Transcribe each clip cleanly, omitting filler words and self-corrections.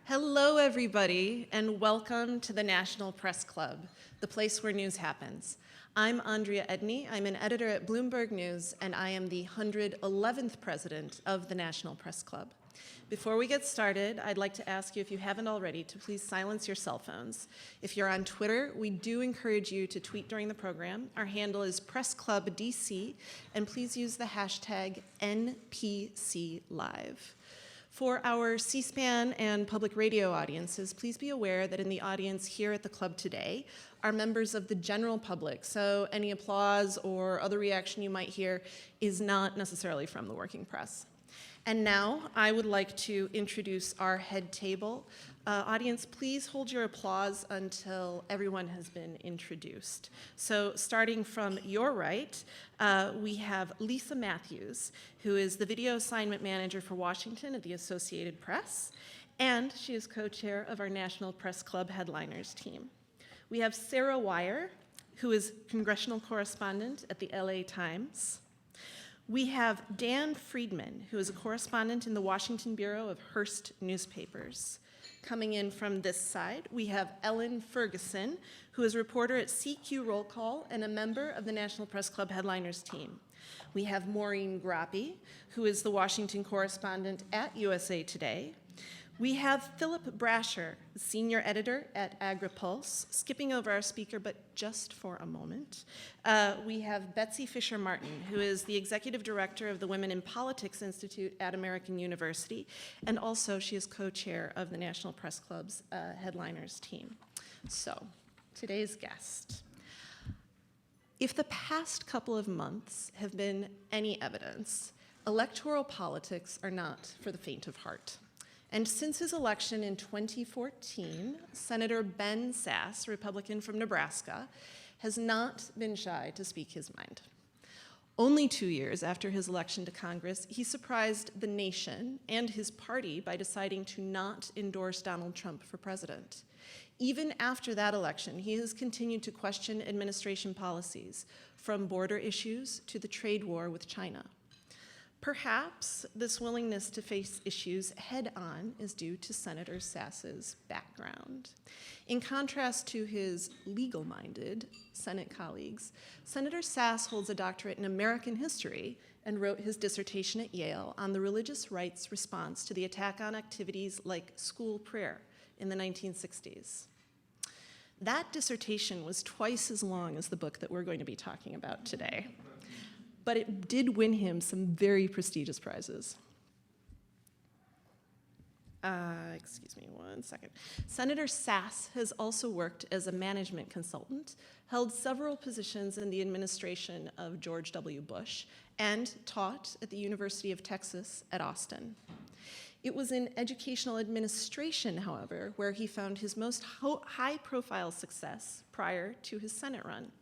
Hello, everybody, and welcome to the National Press Club, the place where news happens. I'm Andrea Edney. I'm an editor at Bloomberg News, and I am the 111th president of the National Press Club. Before we get started, I'd like to ask you, if you haven't already, to please silence your cell phones. If you're on Twitter, we do encourage you to tweet during the program. Our handle is PressClubDC, and please use the hashtag NPCLive. For our C-SPAN and public radio audiences, please be aware that in the audience here at the club today are members of the general public, so any applause or other reaction you might hear is not necessarily from the working press. And now I would like to introduce our head table. Audience, please hold your applause until everyone has been introduced. So starting from your right, we have Lisa Matthews, who is the video assignment manager for Washington at the Associated Press, and she is co-chair of our National Press Club Headliners team. We have Sarah Wire, who is congressional correspondent at the LA Times. We have Dan Friedman, who is a correspondent in the Washington Bureau of Hearst Newspapers. Coming in from this side, we have Ellen Ferguson, who is a reporter at CQ Roll Call and a member of the National Press Club Headliners team. We have Maureen Grappi, who is the Washington correspondent at USA Today. We have Philip Brasher, senior editor at AgriPulse, skipping over our speaker, but just for a moment. We have Betsy Fisher-Martin, who is the executive director of the Women in Politics Institute at American University, and also she is co-chair of the National Press Club's Headliners team. So, today's guest. If the past couple of months have been any evidence, electoral politics are not for the faint of heart. And since his election in 2014, Senator Ben Sasse, Republican from Nebraska, has not been shy to speak his mind. Only 2 years after his election to Congress, he surprised the nation and his party by deciding to not endorse Donald Trump for president. Even after that election, he has continued to question administration policies, from border issues to the trade war with China. Perhaps this willingness to face issues head-on is due to Senator Sasse's background. In contrast to his legal-minded Senate colleagues, Senator Sasse holds a doctorate in American history and wrote his dissertation at Yale on the religious right's response to the attack on activities like school prayer in the 1960s. That dissertation was twice as long as the book that we're going to be talking about today. But it did win him some very prestigious prizes. Excuse me one second. Senator Sasse has also worked as a management consultant, held several positions in the administration of George W. Bush, and taught at the University of Texas at Austin. It was in educational administration, however, where he found his most high-profile success prior to his Senate run.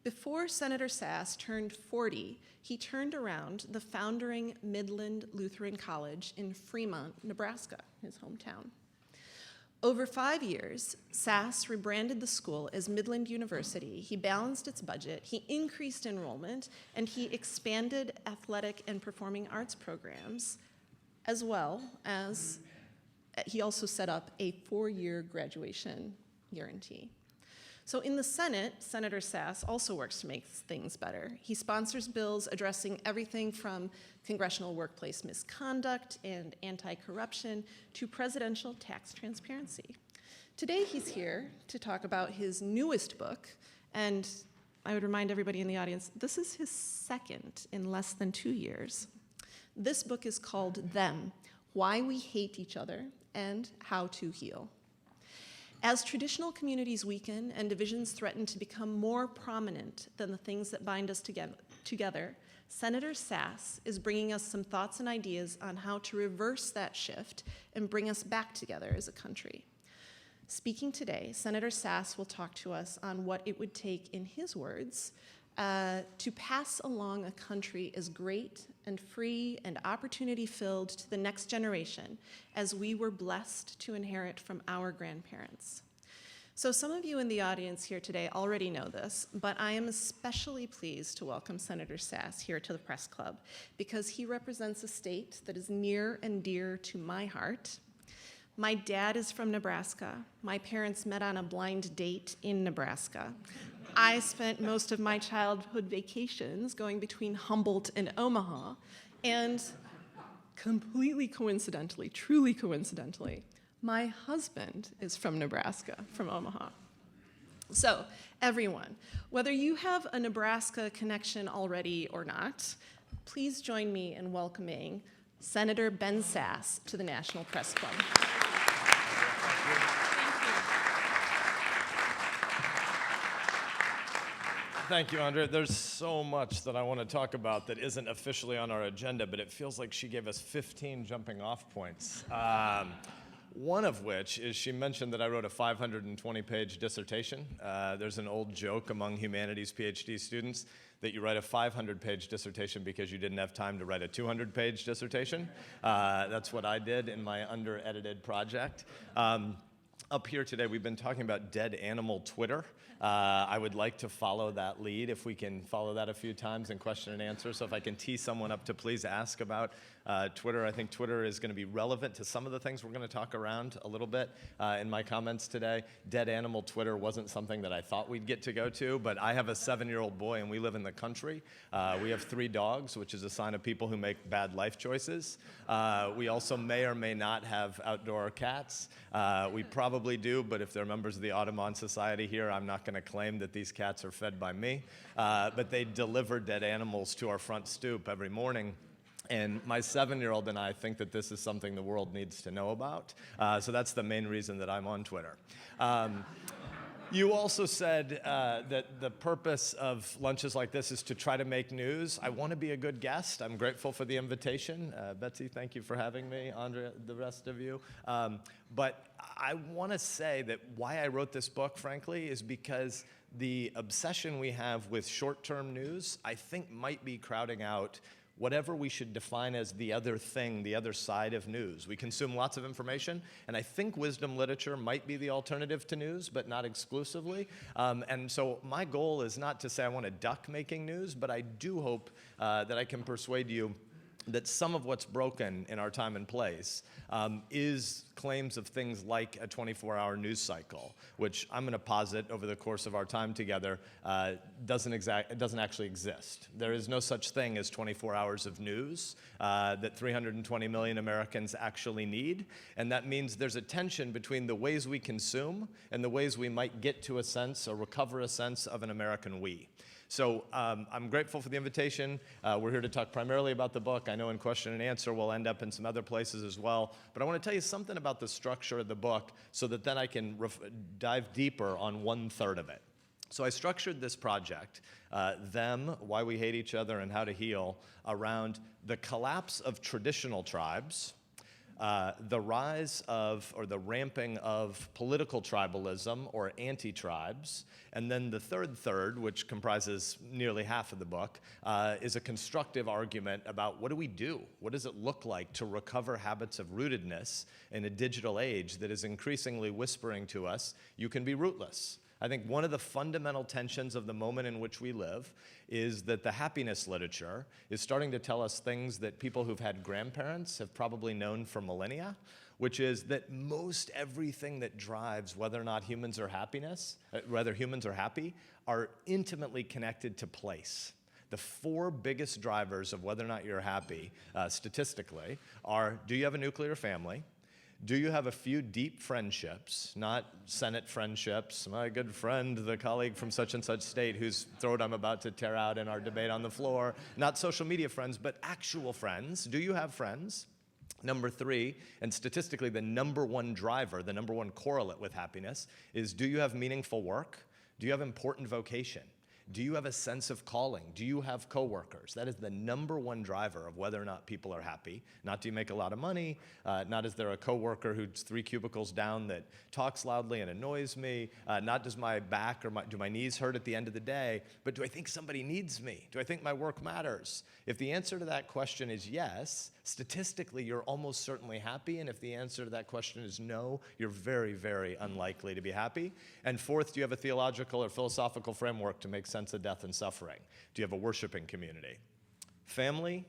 Before Senator Sasse turned 40, he turned around the founding Midland Lutheran College in Fremont, Nebraska, his hometown. Over 5 years, Sasse rebranded the school as Midland University. He balanced its budget, he increased enrollment, and he expanded athletic and performing arts programs, as well as he also set up a 4-year graduation guarantee. So in the Senate, Senator Sasse also works to make things better. He sponsors bills addressing everything from congressional workplace misconduct and anti-corruption to presidential tax transparency. Today he's here to talk about his newest book, and I would remind everybody in the audience, this is his second in less than 2 years. This book is called Them: Why We Hate Each Other and How to Heal. As traditional communities weaken and divisions threaten to become more prominent than the things that bind us together, Senator Sasse is bringing us some thoughts and ideas on how to reverse that shift and bring us back together as a country. Speaking today, Senator Sasse will talk to us on what it would take, in his words, to pass along a country as great and free and opportunity-filled to the next generation as we were blessed to inherit from our grandparents. So some of you in the audience here today already know this, but I am especially pleased to welcome Senator Sasse here to the Press Club because he represents a state that is near and dear to my heart. My dad is from Nebraska. My parents met on a blind date in Nebraska. I spent most of my childhood vacations going between Humboldt and Omaha, and completely coincidentally, truly coincidentally, my husband is from Nebraska, from Omaha. So, everyone, whether you have a Nebraska connection already or not, please join me in welcoming Senator Ben Sasse to the National Press Club. Thank you, Andrea. There's so much that I want to talk about that isn't officially on our agenda, but it feels like she gave us 15 jumping off points. One of which is she mentioned that I wrote a 520-page dissertation. There's an old joke among humanities PhD students that you write a 500-page dissertation because you didn't have time to write a 200-page dissertation. That's what I did in my under-edited project. Up here today, we've been talking about dead animal Twitter. I would like to follow that lead, if we can follow that a few times in question and answer. So if I can tee someone up to please ask about Twitter. I think Twitter is going to be relevant to some of the things we're going to talk around a little bit in my comments today. Dead animal Twitter wasn't something that I thought we'd get to go to, but I have a 7-year-old boy and we live in the country. We have 3 dogs, which is a sign of people who make bad life choices. We also may or may not have outdoor cats. We probably do, but if they're members of the Audubon Society here, I'm not going to claim that these cats are fed by me. But they deliver dead animals to our front stoop every morning. And my 7-year-old and I think that this is something the world needs to know about. So that's the main reason that I'm on Twitter. You also said that the purpose of lunches like this is to try to make news. I want to be a good guest. I'm grateful for the invitation. Betsy, thank you for having me. Andrea, the rest of you. But I want to say that why I wrote this book, frankly, is because the obsession we have with short-term news, I think, might be crowding out whatever we should define as the other thing, the other side of news. We consume lots of information, and I think wisdom literature might be the alternative to news, but not exclusively. And so my goal is not to say I want to duck making news, but I do hope that I can persuade you that some of what's broken in our time and place is claims of things like a 24-hour news cycle, which I'm going to posit over the course of our time together doesn't actually exist. There is no such thing as 24 hours of news that 320 million Americans actually need, and that means there's a tension between the ways we consume and the ways we might get to a sense or recover a sense of an American we. So I'm grateful for the invitation. We're here to talk primarily about the book. I know in question and answer we'll end up in some other places as well. But I want to tell you something about the structure of the book so that then I can dive deeper on 1/3 of it. So I structured this project, Them, Why We Hate Each Other and How to Heal, around the collapse of traditional tribes, the rise of, or the ramping of, political tribalism, or anti-tribes, and then the third, which comprises nearly half of the book, is a constructive argument about what do we do? What does it look like to recover habits of rootedness in a digital age that is increasingly whispering to us, you can be rootless? I think one of the fundamental tensions of the moment in which we live is that the happiness literature is starting to tell us things that people who've had grandparents have probably known for millennia, which is that most everything that drives whether or not humans are happy, are intimately connected to place. The 4 biggest drivers of whether or not you're happy, statistically, are: do you have a nuclear family? Do you have a few deep friendships, not Senate friendships, my good friend, the colleague from such and such state whose throat I'm about to tear out in our debate on the floor, not social media friends, but actual friends? Do you have friends? Number 3, and statistically the number 1 driver, the number 1 correlate with happiness, is do you have meaningful work? Do you have important vocation? Do you have a sense of calling? Do you have coworkers? That is the number 1 driver of whether or not people are happy. Not do you make a lot of money, not is there a coworker who's 3 cubicles down that talks loudly and annoys me, not does my back or do my knees hurt at the end of the day, but do I think somebody needs me? Do I think my work matters? If the answer to that question is yes, statistically you're almost certainly happy, and if the answer to that question is no, you're very, very unlikely to be happy. And 4th, do you have a theological or philosophical framework to make sense of death and suffering? Do you have a worshiping community? Family,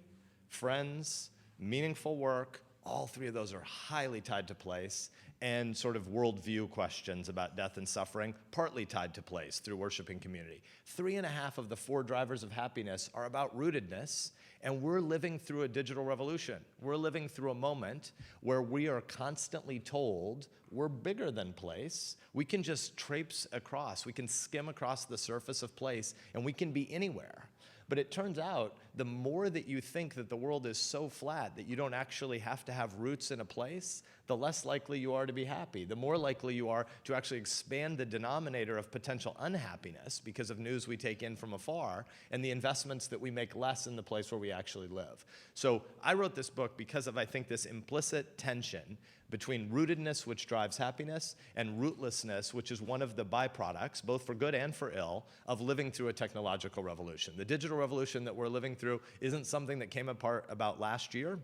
friends, meaningful work, All three of those are highly tied to place, and sort of worldview questions about death and suffering, partly tied to place through worshiping community. 3.5 of the 4 drivers of happiness are about rootedness, and we're living through a digital revolution. We're living through a moment where we are constantly told we're bigger than place. We can just traipse across, we can skim across the surface of place, and we can be anywhere. But it turns out the more that you think that the world is so flat that you don't actually have to have roots in a place, the less likely you are to be happy. The more likely you are to actually expand the denominator of potential unhappiness because of news we take in from afar and the investments that we make less in the place where we actually live. So I wrote this book because of, I think, this implicit tension between rootedness, which drives happiness, and rootlessness, which is one of the byproducts, both for good and for ill, of living through a technological revolution. The digital revolution that we're living through isn't something that came about last year.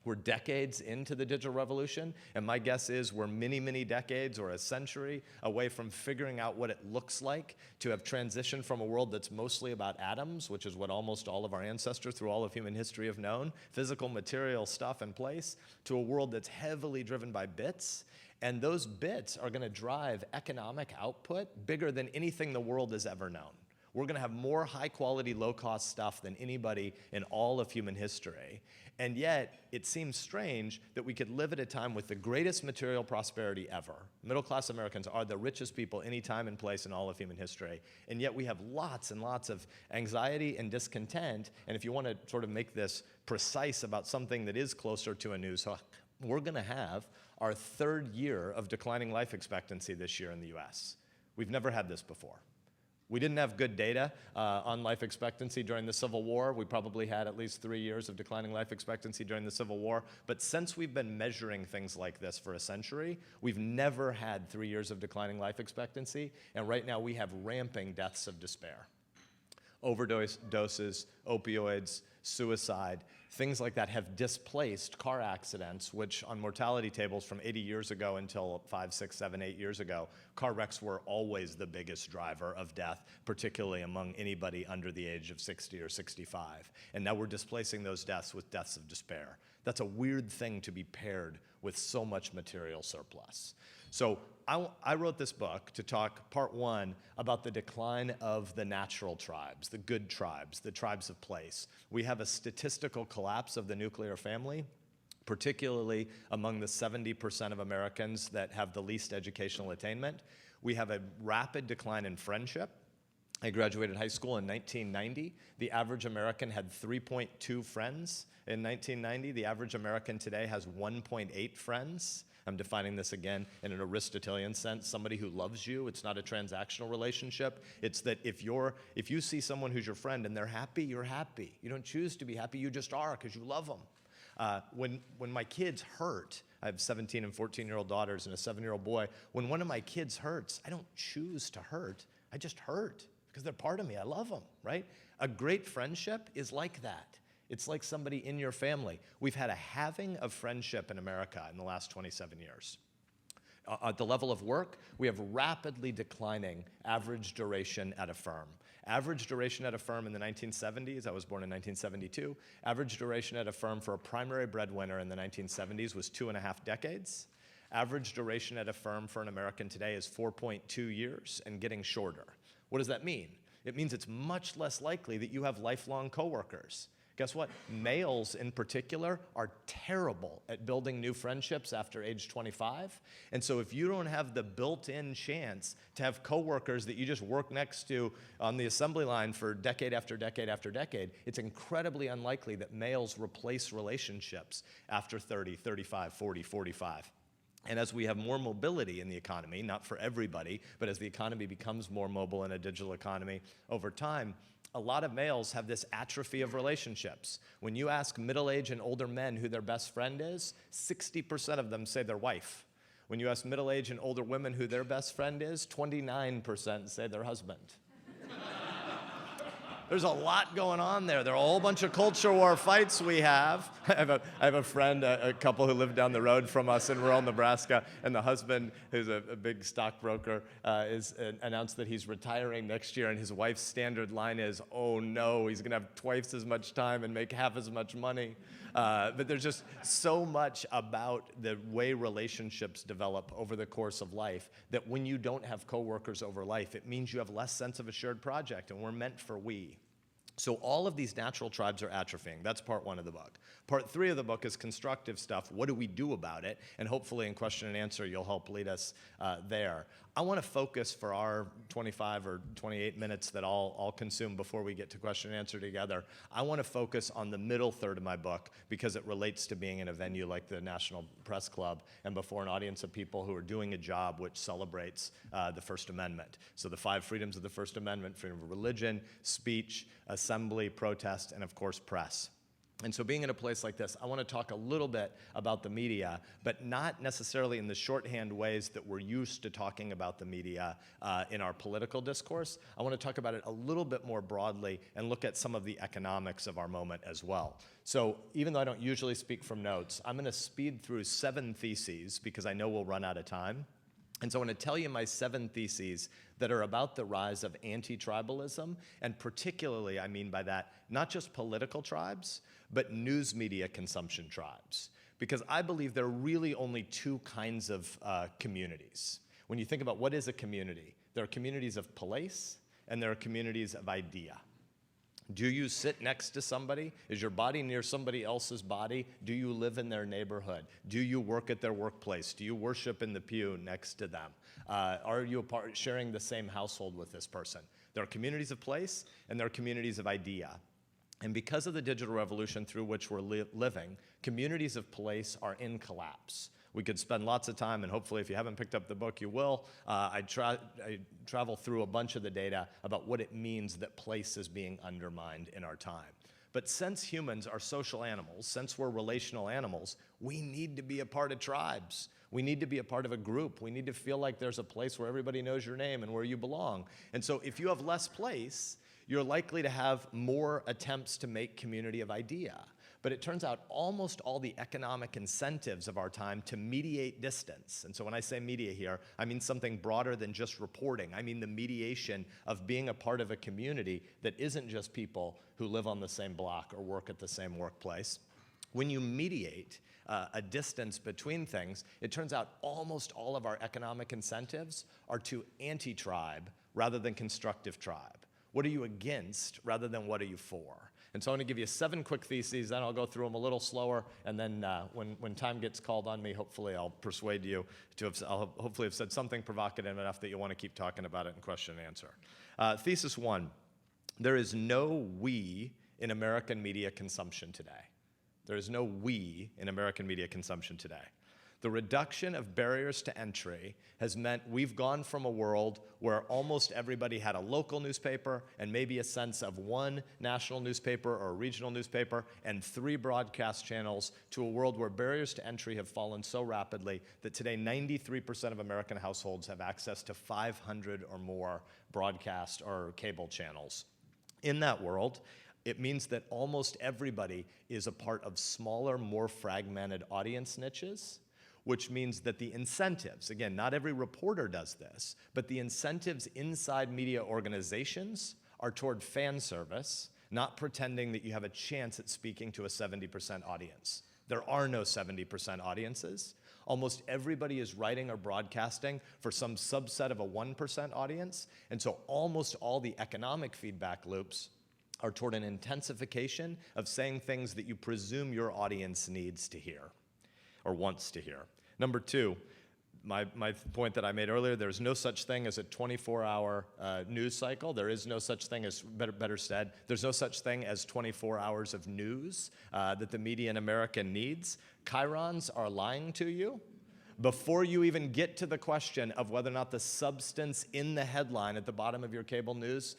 We're decades into the digital revolution, and my guess is we're many, many decades or a century away from figuring out what it looks like to have transitioned from a world that's mostly about atoms, which is what almost all of our ancestors through all of human history have known, physical, material stuff in place, to a world that's heavily driven by bits. And those bits are going to drive economic output bigger than anything the world has ever known. We're going to have more high-quality, low-cost stuff than anybody in all of human history. And yet, it seems strange that we could live at a time with the greatest material prosperity ever. Middle-class Americans are the richest people any time and place in all of human history. And yet we have lots and lots of anxiety and discontent. And if you want to sort of make this precise about something that is closer to a news hook, we're going to have our 3rd year of declining life expectancy this year in the US. We've never had this before. We didn't have good data on life expectancy during the Civil War. We probably had at least 3 years of declining life expectancy during the Civil War. But since we've been measuring things like this for a century, we've never had 3 years of declining life expectancy. And right now we have ramping deaths of despair. Overdoses, opioids, suicide, things like that have displaced car accidents, which on mortality tables from 80 years ago until 5, 6, 7, 8 years ago, car wrecks were always the biggest driver of death, particularly among anybody under the age of 60 or 65. And now we're displacing those deaths with deaths of despair. That's a weird thing to be paired with so much material surplus. So I wrote this book to talk, part 1, about the decline of the natural tribes, the good tribes, the tribes of place. We have a statistical collapse of the nuclear family, particularly among the 70% of Americans that have the least educational attainment. We have a rapid decline in friendship. I graduated high school in 1990. The average American had 3.2 friends in 1990. The average American today has 1.8 friends. I'm defining this again in an Aristotelian sense, somebody who loves you. It's not a transactional relationship. It's that if you see someone who's your friend and they're happy, you're happy. You don't choose to be happy, you just are because you love them. When my kids hurt, I have 17 and 14-year-old daughters and a 7-year-old boy. When one of my kids hurts, I don't choose to hurt. I just hurt because they're part of me. I love them, right? A great friendship is like that. It's like somebody in your family. We've had a halving of friendship in America in the last 27 years. At the level of work, we have rapidly declining average duration at a firm. Average duration at a firm in the 1970s, I was born in 1972, average duration at a firm for a primary breadwinner in the 1970s was 2.5 decades. Average duration at a firm for an American today is 4.2 years and getting shorter. What does that mean? It means it's much less likely that you have lifelong coworkers. Guess what? Males in particular are terrible at building new friendships after age 25. And so if you don't have the built-in chance to have coworkers that you just work next to on the assembly line for decade after decade after decade, it's incredibly unlikely that males replace relationships after 30, 35, 40, 45. And as we have more mobility in the economy, not for everybody, but as the economy becomes more mobile in a digital economy over time, a lot of males have this atrophy of relationships. When you ask middle-aged and older men who their best friend is, 60% of them say their wife. When you ask middle-aged and older women who their best friend is, 29% say their husband. There's a lot going on there. There are a whole bunch of culture war fights we have. I have a friend, a couple who live down the road from us in rural Nebraska, and the husband, who's a big stockbroker, announced that he's retiring next year, and his wife's standard line is, oh no, he's gonna have twice as much time and make half as much money. But there's just so much about the way relationships develop over the course of life that when you don't have coworkers over life, it means you have less sense of a shared project, and we're meant for we. So all of these natural tribes are atrophying. That's part 1 of the book. Part 3 of the book is constructive stuff. What do we do about it? And hopefully in question and answer, you'll help lead us there. I want to focus for our 25 or 28 minutes that I'll consume before we get to question and answer together. I want to focus on the middle third of my book because it relates to being in a venue like the National Press Club and before an audience of people who are doing a job which celebrates the First Amendment. So the 5 freedoms of the First Amendment: freedom of religion, speech, assembly, protest, and of course press. And so being in a place like this, I want to talk a little bit about the media, but not necessarily in the shorthand ways that we're used to talking about the media in our political discourse. I want to talk about it a little bit more broadly and look at some of the economics of our moment as well. So even though I don't usually speak from notes, I'm going to speed through 7 theses because I know we'll run out of time. And so I want to tell you my 7 theses that are about the rise of anti-tribalism, and particularly, I mean by that, not just political tribes, but news media consumption tribes. Because I believe there are really only 2 kinds of communities. When you think about what is a community, there are communities of place, and there are communities of idea. Do you sit next to somebody? Is your body near somebody else's body? Do you live in their neighborhood? Do you work at their workplace? Do you worship in the pew next to them? Are you sharing the same household with this person? There are communities of place, and there are communities of idea. And because of the digital revolution through which we're living, communities of place are in collapse. We could spend lots of time, and hopefully if you haven't picked up the book, you will. I travel through a bunch of the data about what it means that place is being undermined in our time. But since humans are social animals, since we're relational animals, we need to be a part of tribes. We need to be a part of a group. We need to feel like there's a place where everybody knows your name and where you belong. And so if you have less place, you're likely to have more attempts to make community of idea. But it turns out almost all the economic incentives of our time to mediate distance. And so when I say media here, I mean something broader than just reporting. I mean the mediation of being a part of a community that isn't just people who live on the same block or work at the same workplace. When you mediate a distance between things, it turns out almost all of our economic incentives are to anti-tribe rather than constructive tribe. What are you against rather than what are you for? And so I'm going to give you 7 quick theses, then I'll go through them a little slower, and then when time gets called on me, hopefully I'll persuade you to I'll hopefully have said something provocative enough that you want to keep talking about it in question and answer. Thesis 1, there is no we in American media consumption today. There is no we in American media consumption today. The reduction of barriers to entry has meant we've gone from a world where almost everybody had a local newspaper and maybe a sense of one national newspaper or a regional newspaper and 3 broadcast channels to a world where barriers to entry have fallen so rapidly that today 93% of American households have access to 500 or more broadcast or cable channels. In that world, it means that almost everybody is a part of smaller, more fragmented audience niches, which means that the incentives, again, not every reporter does this, but the incentives inside media organizations are toward fan service, not pretending that you have a chance at speaking to a 70% audience. There are no 70% audiences. Almost everybody is writing or broadcasting for some subset of a 1% audience, and so almost all the economic feedback loops are toward an intensification of saying things that you presume your audience needs to hear or wants to hear. Number 2, my point that I made earlier, there's no such thing as a 24-hour news cycle. There is no such thing as, better said, there's no such thing as 24 hours of news that the media in America needs. Chyrons are lying to you. Before you even get to the question of whether or not the substance in the headline at the bottom of your cable news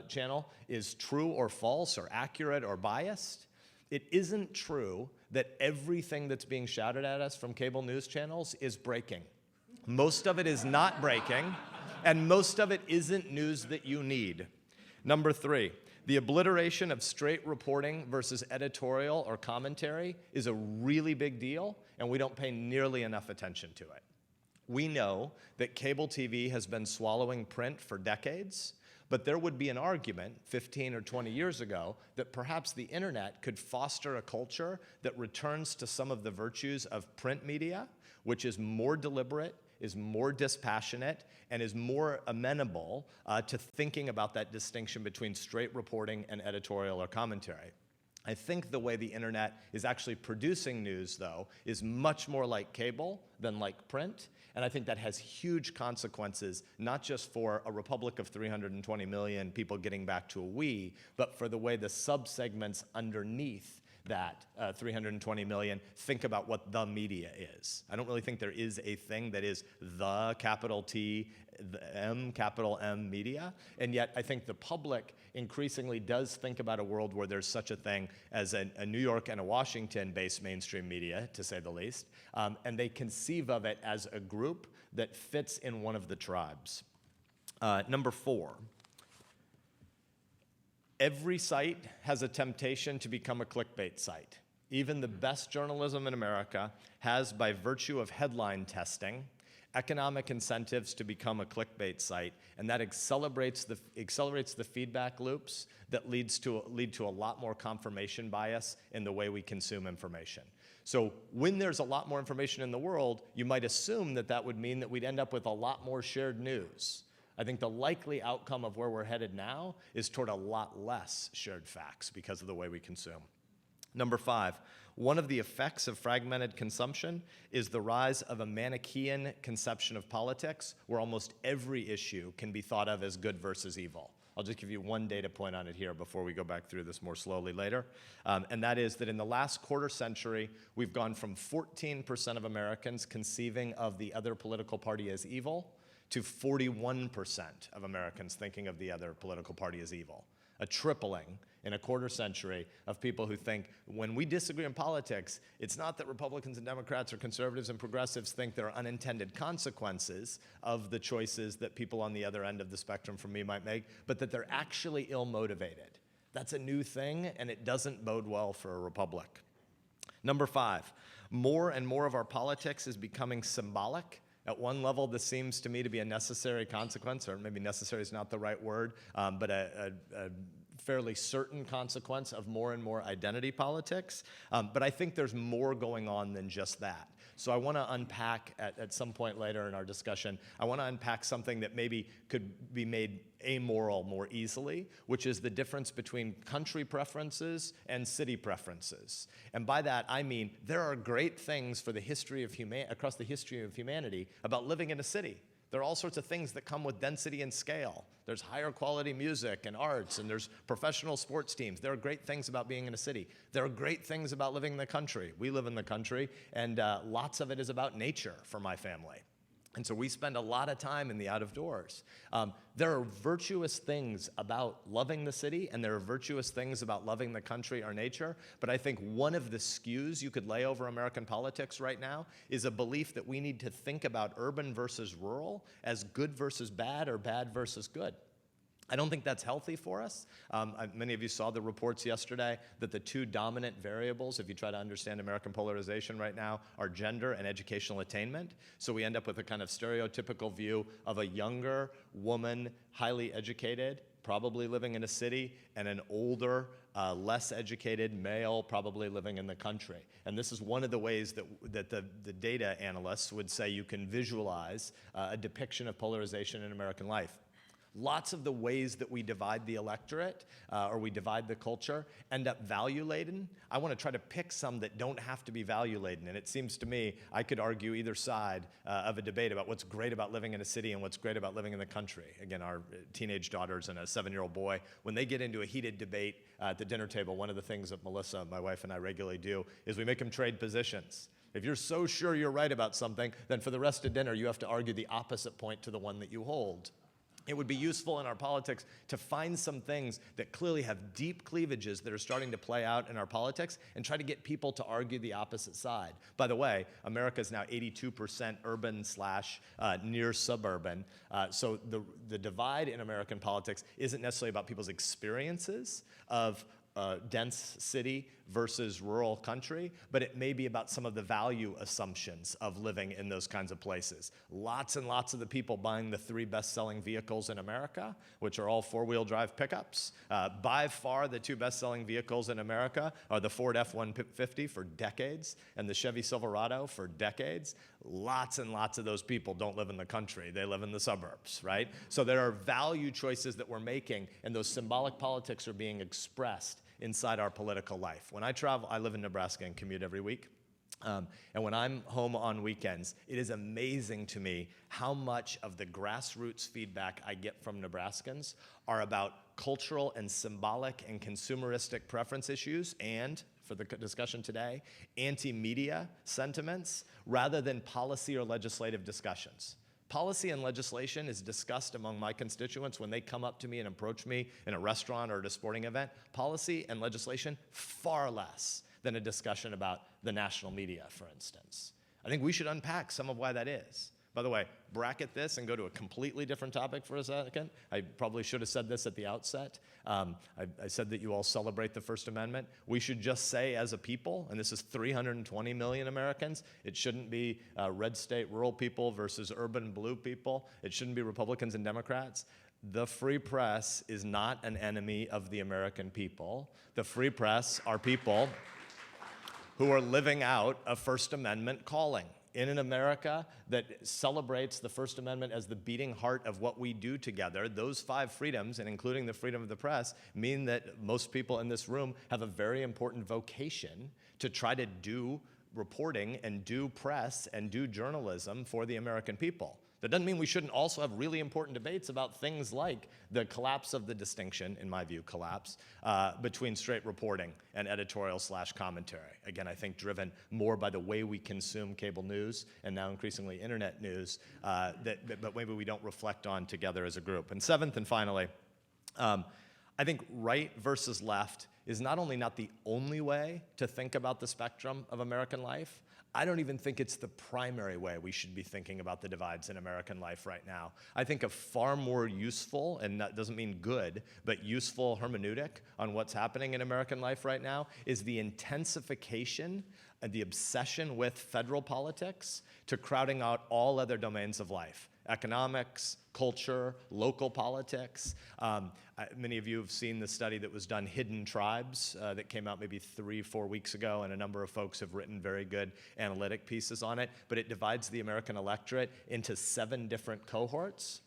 channel is true or false or accurate or biased, it isn't true that everything that's being shouted at us from cable news channels is breaking. Most of it is not breaking, and most of it isn't news that you need. Number 3, The obliteration of straight reporting versus editorial or commentary is a really big deal, and we don't pay nearly enough attention to it. We know that cable TV has been swallowing print for decades, but there would be an argument 15 or 20 years ago that perhaps the internet could foster a culture that returns to some of the virtues of print media, which is more deliberate, is more dispassionate, and is more amenable to thinking about that distinction between straight reporting and editorial or commentary. I think the way the internet is actually producing news, though, is much more like cable than like print, and I think that has huge consequences, not just for a republic of 320 million people getting back to a we, but for the way the subsegments underneath that 320 million think about what the media is. I don't really think there is a thing that is the capital T, the M, capital M media, and yet I think the public increasingly does think about a world where there's such a thing as a New York and a Washington-based mainstream media, to say the least, and they conceive of it as a group that fits in one of the tribes. Number 4. Every site has a temptation to become a clickbait site. Even the best journalism in America has, by virtue of headline testing, economic incentives to become a clickbait site, and that accelerates the feedback loops that lead to a lot more confirmation bias in the way we consume information. So when there's a lot more information in the world, you might assume that that would mean that we'd end up with a lot more shared news. I think the likely outcome of where we're headed now is toward a lot less shared facts because of the way we consume. Number 5, one of the effects of fragmented consumption is the rise of a Manichaean conception of politics where almost every issue can be thought of as good versus evil. I'll just give you one data point on it here before we go back through this more slowly later. And that is that in the last quarter century, we've gone from 14% of Americans conceiving of the other political party as evil to 41% of Americans thinking of the other political party as evil. A tripling in a quarter century of people who think when we disagree in politics, it's not that Republicans and Democrats or conservatives and progressives think there are unintended consequences of the choices that people on the other end of the spectrum from me might make, but that they're actually ill-motivated. That's a new thing, and it doesn't bode well for a republic. Number 5, more and more of our politics is becoming symbolic. At one level, this seems to me to be a necessary consequence, or maybe necessary is not the right word, but a fairly certain consequence of more and more identity politics. But I think there's more going on than just that. So I want to unpack, at some point later in our discussion, I want to unpack something that maybe could be made amoral more easily, which is the difference between country preferences and city preferences. And by that, I mean there are great things for the history of across the history of humanity about living in a city. There are all sorts of things that come with density and scale. There's higher quality music and arts, and there's professional sports teams. There are great things about being in a city. There are great things about living in the country. We live in the country, and lots of it is about nature for my family. And so we spend a lot of time in the out of doors. There are virtuous things about loving the city, and there are virtuous things about loving the country or nature. But I think one of the skews you could lay over American politics right now is a belief that we need to think about urban versus rural as good versus bad or bad versus good. I don't think that's healthy for us. Many of you saw the reports yesterday that the two dominant variables, if you try to understand American polarization right now, are gender and educational attainment. So we end up with a kind of stereotypical view of a younger woman, highly educated, probably living in a city, and an older, less educated male, probably living in the country. And this is one of the ways that the data analysts would say you can visualize a depiction of polarization in American life. Lots of the ways that we divide the electorate or we divide the culture end up value-laden. I want to try to pick some that don't have to be value-laden. And it seems to me I could argue either side of a debate about what's great about living in a city and what's great about living in the country. Again, our teenage daughters and a 7-year-old boy, when they get into a heated debate at the dinner table, one of the things that Melissa, my wife, and I regularly do is we make them trade positions. If you're so sure you're right about something, then for the rest of dinner you have to argue the opposite point to the one that you hold. It would be useful in our politics to find some things that clearly have deep cleavages that are starting to play out in our politics and try to get people to argue the opposite side. By the way, America is now 82% urban / near suburban. So the divide in American politics isn't necessarily about people's experiences of dense city versus rural country, but it may be about some of the value assumptions of living in those kinds of places. Lots and lots of the people buying the 3 best-selling vehicles in America, which are all 4-wheel drive pickups. By far, the 2 best-selling vehicles in America are the Ford F-150 for decades and the Chevy Silverado for decades. Lots and lots of those people don't live in the country. They live in the suburbs, right? So there are value choices that we're making, and those symbolic politics are being expressed inside our political life. When I travel, I live in Nebraska and commute every week. And when I'm home on weekends, it is amazing to me how much of the grassroots feedback I get from Nebraskans are about cultural and symbolic and consumeristic preference issues and, for the discussion today, anti-media sentiments rather than policy or legislative discussions. Policy and legislation is discussed among my constituents when they come up to me and approach me in a restaurant or at a sporting event. Policy and legislation, far less than a discussion about the national media, for instance. I think we should unpack some of why that is. By the way, bracket this and go to a completely different topic for a second. I probably should have said this at the outset. I said that you all celebrate the First Amendment. We should just say as a people, and this is 320 million Americans, it shouldn't be red state rural people versus urban blue people. It shouldn't be Republicans and Democrats. The free press is not an enemy of the American people. The free press are people who are living out a First Amendment calling. In an America that celebrates the First Amendment as the beating heart of what we do together, those 5 freedoms, and including the freedom of the press, mean that most people in this room have a very important vocation to try to do reporting and do press and do journalism for the American people. That doesn't mean we shouldn't also have really important debates about things like the collapse of the distinction, in my view, between straight reporting and editorial / commentary. Again, I think driven more by the way we consume cable news and now increasingly internet news, but maybe we don't reflect on together as a group. And 7th and finally, I think right versus left is not only not the only way to think about the spectrum of American life, I don't even think it's the primary way we should be thinking about the divides in American life right now. I think a far more useful, and that doesn't mean good, but useful hermeneutic on what's happening in American life right now is the intensification and the obsession with federal politics to crowding out all other domains of life. Economics, culture, local politics. Many of you have seen the study that was done, Hidden Tribes, that came out maybe 3-4 weeks ago, and a number of folks have written very good analytic pieces on it, but it divides the American electorate into 7 different cohorts.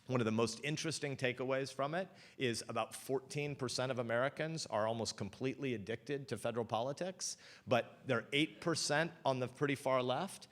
One of the most interesting takeaways from it is about 14% of Americans are almost completely addicted to federal politics, but they're 8% on the pretty far left.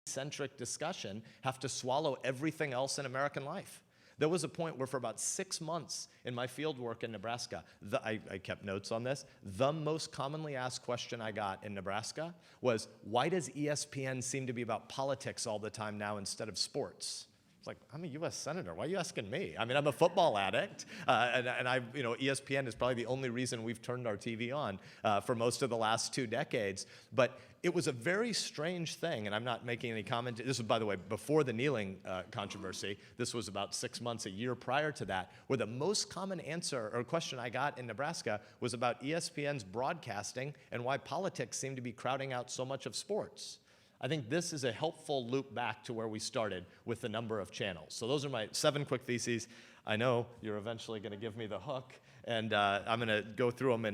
Centric discussion have to swallow everything else in American life. There was a point where for about 6 months in my field work in Nebraska, I kept notes on this, the most commonly asked question I got in Nebraska was, why does ESPN seem to be about politics all the time now instead of sports? It's like, I'm a U.S. Senator. Why are you asking me? I mean, I'm a football addict, and ESPN is probably the only reason we've turned our TV on for most of the last 2 decades. But it was a very strange thing, and I'm not making any comment. This was, by the way, before the kneeling controversy. This was about 6 months, a year prior to that, where the most common answer or question I got in Nebraska was about ESPN's broadcasting and why politics seemed to be crowding out so much of sports. I think this is a helpful loop back to where we started with the number of channels. So those are my 7 quick theses. I know you're eventually going to give me the hook, and I'm going to go through them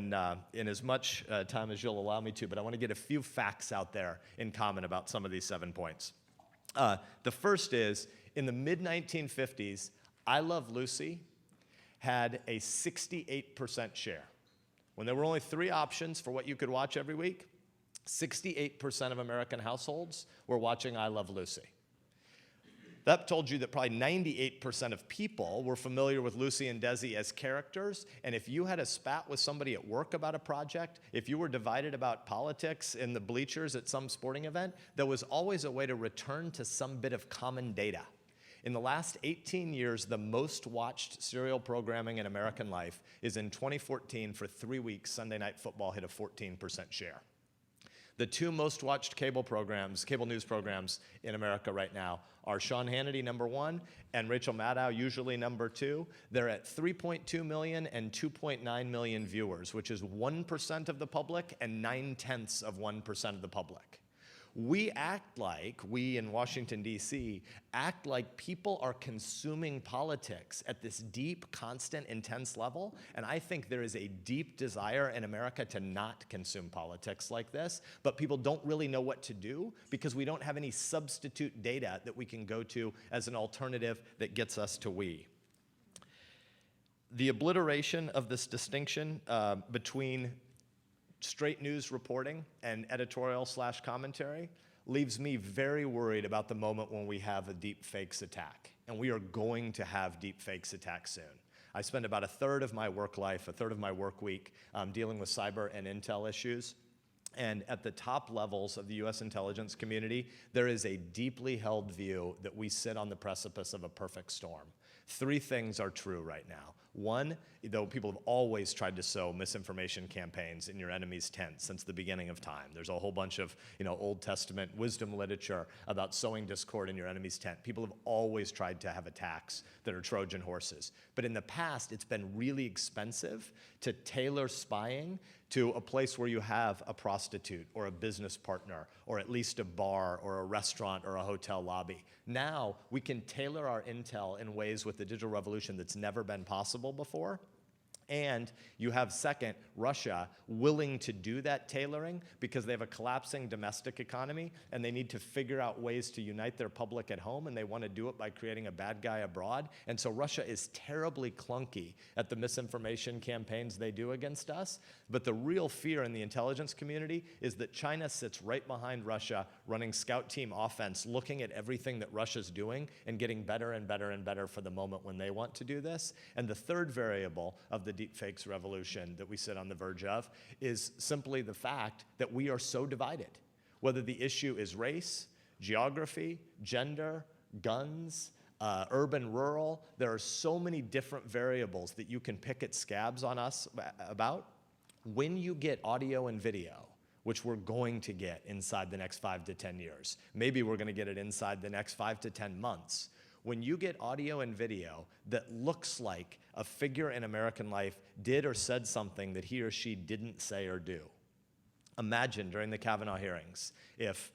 in as much time as you'll allow me to, but I want to get a few facts out there in common about some of these 7 points. The first is, in the mid-1950s, I Love Lucy had a 68% share. When there were only 3 options for what you could watch every week, 68% of American households were watching I Love Lucy. That told you that probably 98% of people were familiar with Lucy and Desi as characters, and if you had a spat with somebody at work about a project, if you were divided about politics in the bleachers at some sporting event, there was always a way to return to some bit of common data. In the last 18 years, the most watched serial programming in American life is in 2014. For 3 weeks, Sunday Night Football hit a 14% share. The two most watched cable news programs in America right now are Sean Hannity, number 1, and Rachel Maddow, usually number 2. They're at 3.2 million and 2.9 million viewers, which is 1% of the public and 0.9% of the public. We in Washington, D.C., act like people are consuming politics at this deep, constant, intense level, and I think there is a deep desire in America to not consume politics like this, but people don't really know what to do because we don't have any substitute data that we can go to as an alternative that gets us to we. The obliteration of this distinction between straight news reporting and editorial/commentary leaves me very worried about the moment when we have a deepfakes attack. And we are going to have deepfakes attacks soon. I spend about a third of my work life, a third of my work week, dealing with cyber and intel issues. And at the top levels of the US intelligence community, there is a deeply held view that we sit on the precipice of a perfect storm. 3 things are true right now. 1, though people have always tried to sow misinformation campaigns in your enemy's tent since the beginning of time. There's a whole bunch of Old Testament wisdom literature about sowing discord in your enemy's tent. People have always tried to have attacks that are Trojan horses. But in the past, it's been really expensive to tailor spying to a place where you have a prostitute or a business partner or at least a bar or a restaurant or a hotel lobby. Now, we can tailor our intel in ways with the digital revolution that's never been possible before. And you have, second, Russia willing to do that tailoring because they have a collapsing domestic economy and they need to figure out ways to unite their public at home, and they want to do it by creating a bad guy abroad. And so Russia is terribly clunky at the misinformation campaigns they do against us. But the real fear in the intelligence community is that China sits right behind Russia, running scout team offense, looking at everything that Russia's doing and getting better and better and better for the moment when they want to do this. And the third variable of the deepfakes revolution that we sit on the verge of is simply the fact that we are so divided. Whether the issue is race, geography, gender, guns, urban, rural, there are so many different variables that you can pick at scabs on us about. When you get audio and video, which we're going to get inside the next 5 to 10 years, maybe we're going to get it inside the next 5 to 10 months, when you get audio and video that looks like a figure in American life did or said something that he or she didn't say or do. Imagine during the Kavanaugh hearings if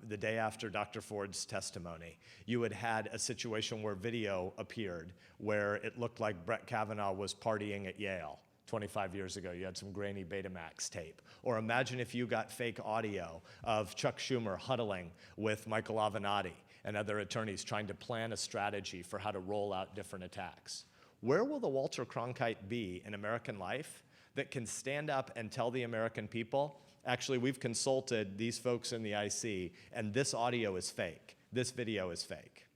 the day after Dr. Ford's testimony, you had had a situation where video appeared where it looked like Brett Kavanaugh was partying at Yale 25 years ago. You had some grainy Betamax tape. Or imagine if you got fake audio of Chuck Schumer huddling with Michael Avenatti and other attorneys trying to plan a strategy for how to roll out different attacks. Where will the Walter Cronkite be in American life that can stand up and tell the American people, actually, we've consulted these folks in the IC, and this audio is fake, this video is fake?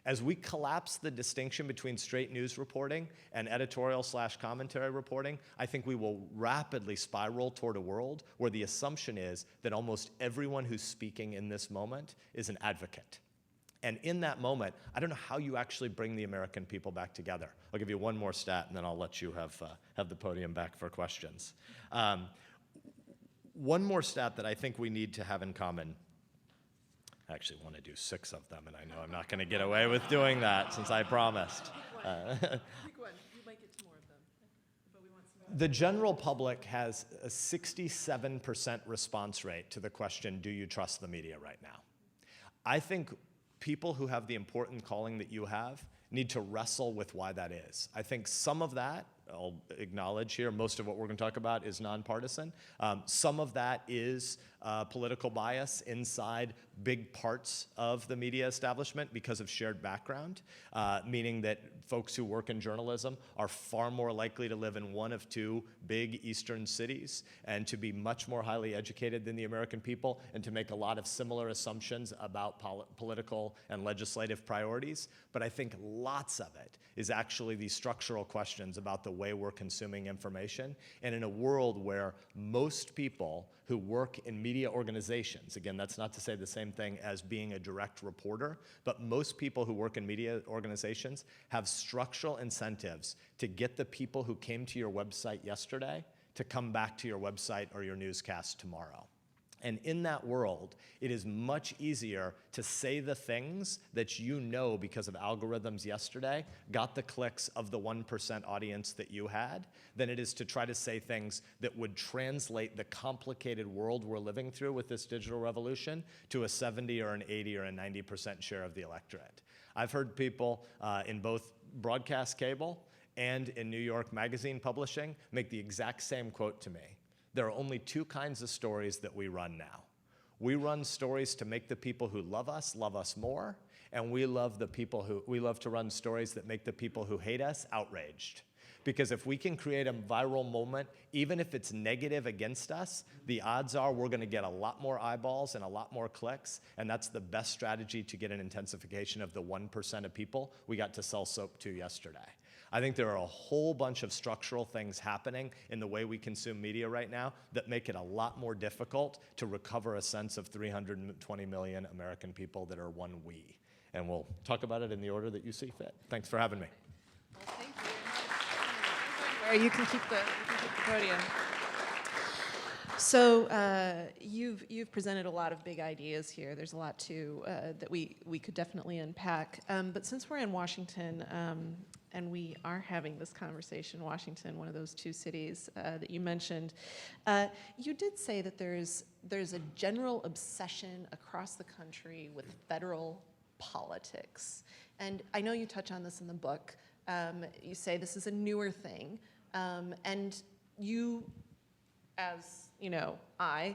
As we collapse the distinction between straight news reporting and editorial/commentary reporting, I think we will rapidly spiral toward a world where the assumption is that almost everyone who's speaking in this moment is an advocate. And in that moment, I don't know how you actually bring the American people back together. I'll give you one more stat, and then I'll let you have the podium back for questions. One more stat that I think we need to have in common. I actually want to do 6 of them, and I know I'm not going to get away with doing that since I promised. Pick one. You might get to more of them, but we want some. The general public has a 67% response rate to the question, do you trust the media right now? I think people who have the important calling that you have need to wrestle with why that is. I think some of that, I'll acknowledge here, most of what we're going to talk about is nonpartisan. Some of that is political bias inside big parts of the media establishment because of shared background, meaning that folks who work in journalism are far more likely to live in one of 2 big eastern cities and to be much more highly educated than the American people and to make a lot of similar assumptions about political and legislative priorities. But I think lots of it is actually these structural questions about the way we're consuming information. And in a world where most people who work in media organizations. Again, that's not to say the same thing as being a direct reporter, but most people who work in media organizations have structural incentives to get the people who came to your website yesterday to come back to your website or your newscast tomorrow. And in that world, it is much easier to say the things that you know because of algorithms yesterday got the clicks of the 1% audience that you had than it is to try to say things that would translate the complicated world we're living through with this digital revolution to a 70 or an 80 or a 90% share of the electorate. I've heard people in both broadcast cable and in New York Magazine publishing make the exact same quote to me. There are only two kinds of stories that we run now. We run stories to make the people who love us more, and we love to run stories that make the people who hate us outraged. Because if we can create a viral moment, even if it's negative against us, the odds are we're gonna get a lot more eyeballs and a lot more clicks, and that's the best strategy to get an intensification of the 1% of people we got to sell soap to yesterday. I think there are a whole bunch of structural things happening in the way we consume media right now that make it a lot more difficult to recover a sense of 320 million American people that are one we. And we'll talk about it in the order that you see fit. Thanks for having me. Well, thank you. You can keep the podium. So you've presented a lot of big ideas here. There's a lot that we could definitely unpack. But since we're in Washington, and we are having this conversation, Washington, one of those two cities that you mentioned, you did say that there's a general obsession across the country with federal politics. And I know you touch on this in the book. You say this is a newer thing. And you, as you know, I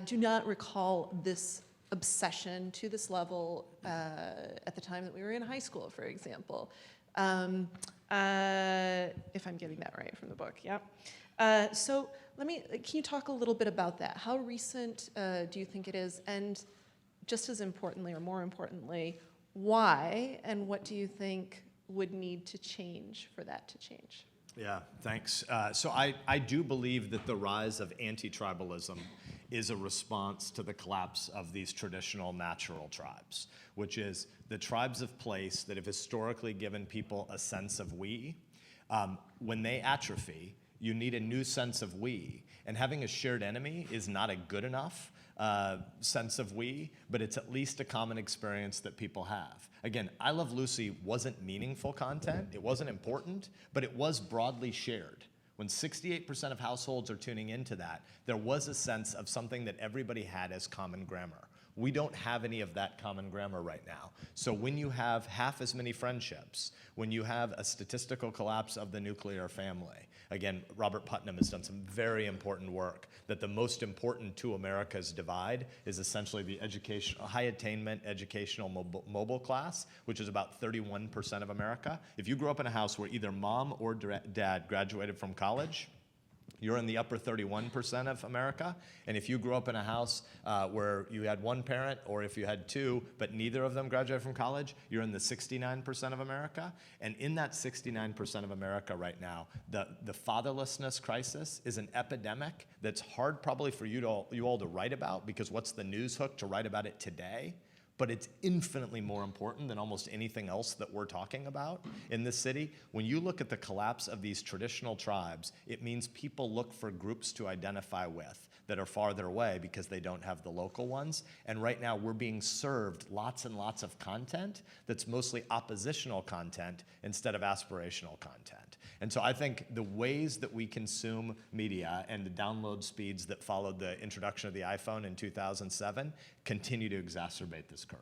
do not recall this obsession to this level at the time that we were in high school, for example. If I'm getting that right from the book, yeah. So can you talk a little bit about that? How recent do you think it is? And just as importantly, or more importantly, why and what do you think would need to change for that to change? Yeah, thanks. So I do believe that the rise of anti-tribalism is a response to the collapse of these traditional natural tribes, which is the tribes of place that have historically given people a sense of we. When they atrophy, you need a new sense of we. And having a shared enemy is not a good enough sense of we, but it's at least a common experience that people have. Again, I Love Lucy wasn't meaningful content, it wasn't important, but it was broadly shared. When 68% of households are tuning into that, there was a sense of something that everybody had as common grammar. We don't have any of that common grammar right now. So when you have half as many friendships, when you have a statistical collapse of the nuclear family, again, Robert Putnam has done some very important work that the most important to America's divide is essentially the high attainment educational mobile class, which is about 31% of America. If you grew up in a house where either mom or dad graduated from college, you're in the upper 31% of America. And if you grew up in a house where you had one parent, or if you had two, but neither of them graduated from college, you're in the 69% of America. And in that 69% of America right now, the fatherlessness crisis is an epidemic that's hard probably for you all to write about, because what's the news hook to write about it today? But it's infinitely more important than almost anything else that we're talking about in this city. When you look at the collapse of these traditional tribes, it means people look for groups to identify with that are farther away because they don't have the local ones. And right now we're being served lots and lots of content that's mostly oppositional content instead of aspirational content. And so I think the ways that we consume media and the download speeds that followed the introduction of the iPhone in 2007 continue to exacerbate this curve.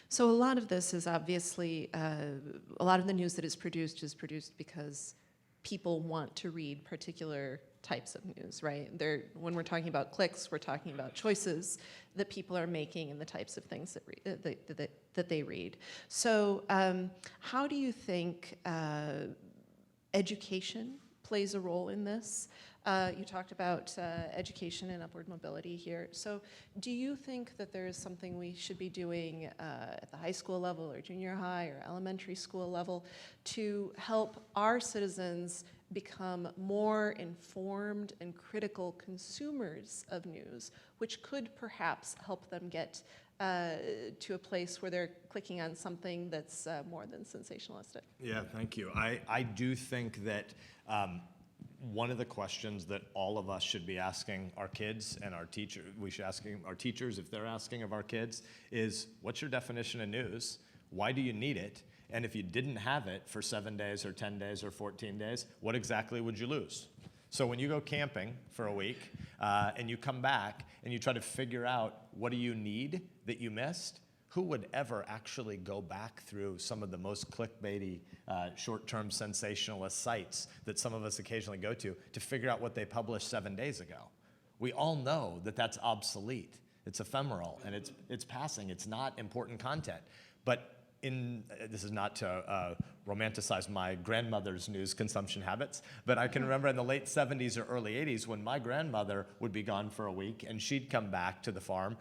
So a lot of this is obviously, a lot of the news that is produced because people want to read particular types of news, right? When we're talking about clicks, we're talking about choices that people are making and the types of things that they read. So how do you think education plays a role in this? You talked about education and upward mobility here. So do you think that there is something we should be doing at the high school level or junior high or elementary school level to help our citizens become more informed and critical consumers of news, which could perhaps help them get to a place where they're clicking on something that's more than sensationalistic. Yeah, thank you. I do think that one of the questions that all of us should be asking our kids and our teachers, we should ask our teachers if they're asking of our kids, is what's your definition of news? Why do you need it? And if you didn't have it for 7 days or 10 days or 14 days, what exactly would you lose? So when you go camping for a week and you come back and you try to figure out what do you need that you missed, who would ever actually go back through some of the most clickbaity, short-term sensationalist sites that some of us occasionally go to figure out what they published 7 days ago? We all know that that's obsolete. It's ephemeral and it's passing. It's not important content. But this is not to romanticize my grandmother's news consumption habits, but I can remember in the late 70s or early 80s when my grandmother would be gone for a week and she'd come back to the farm,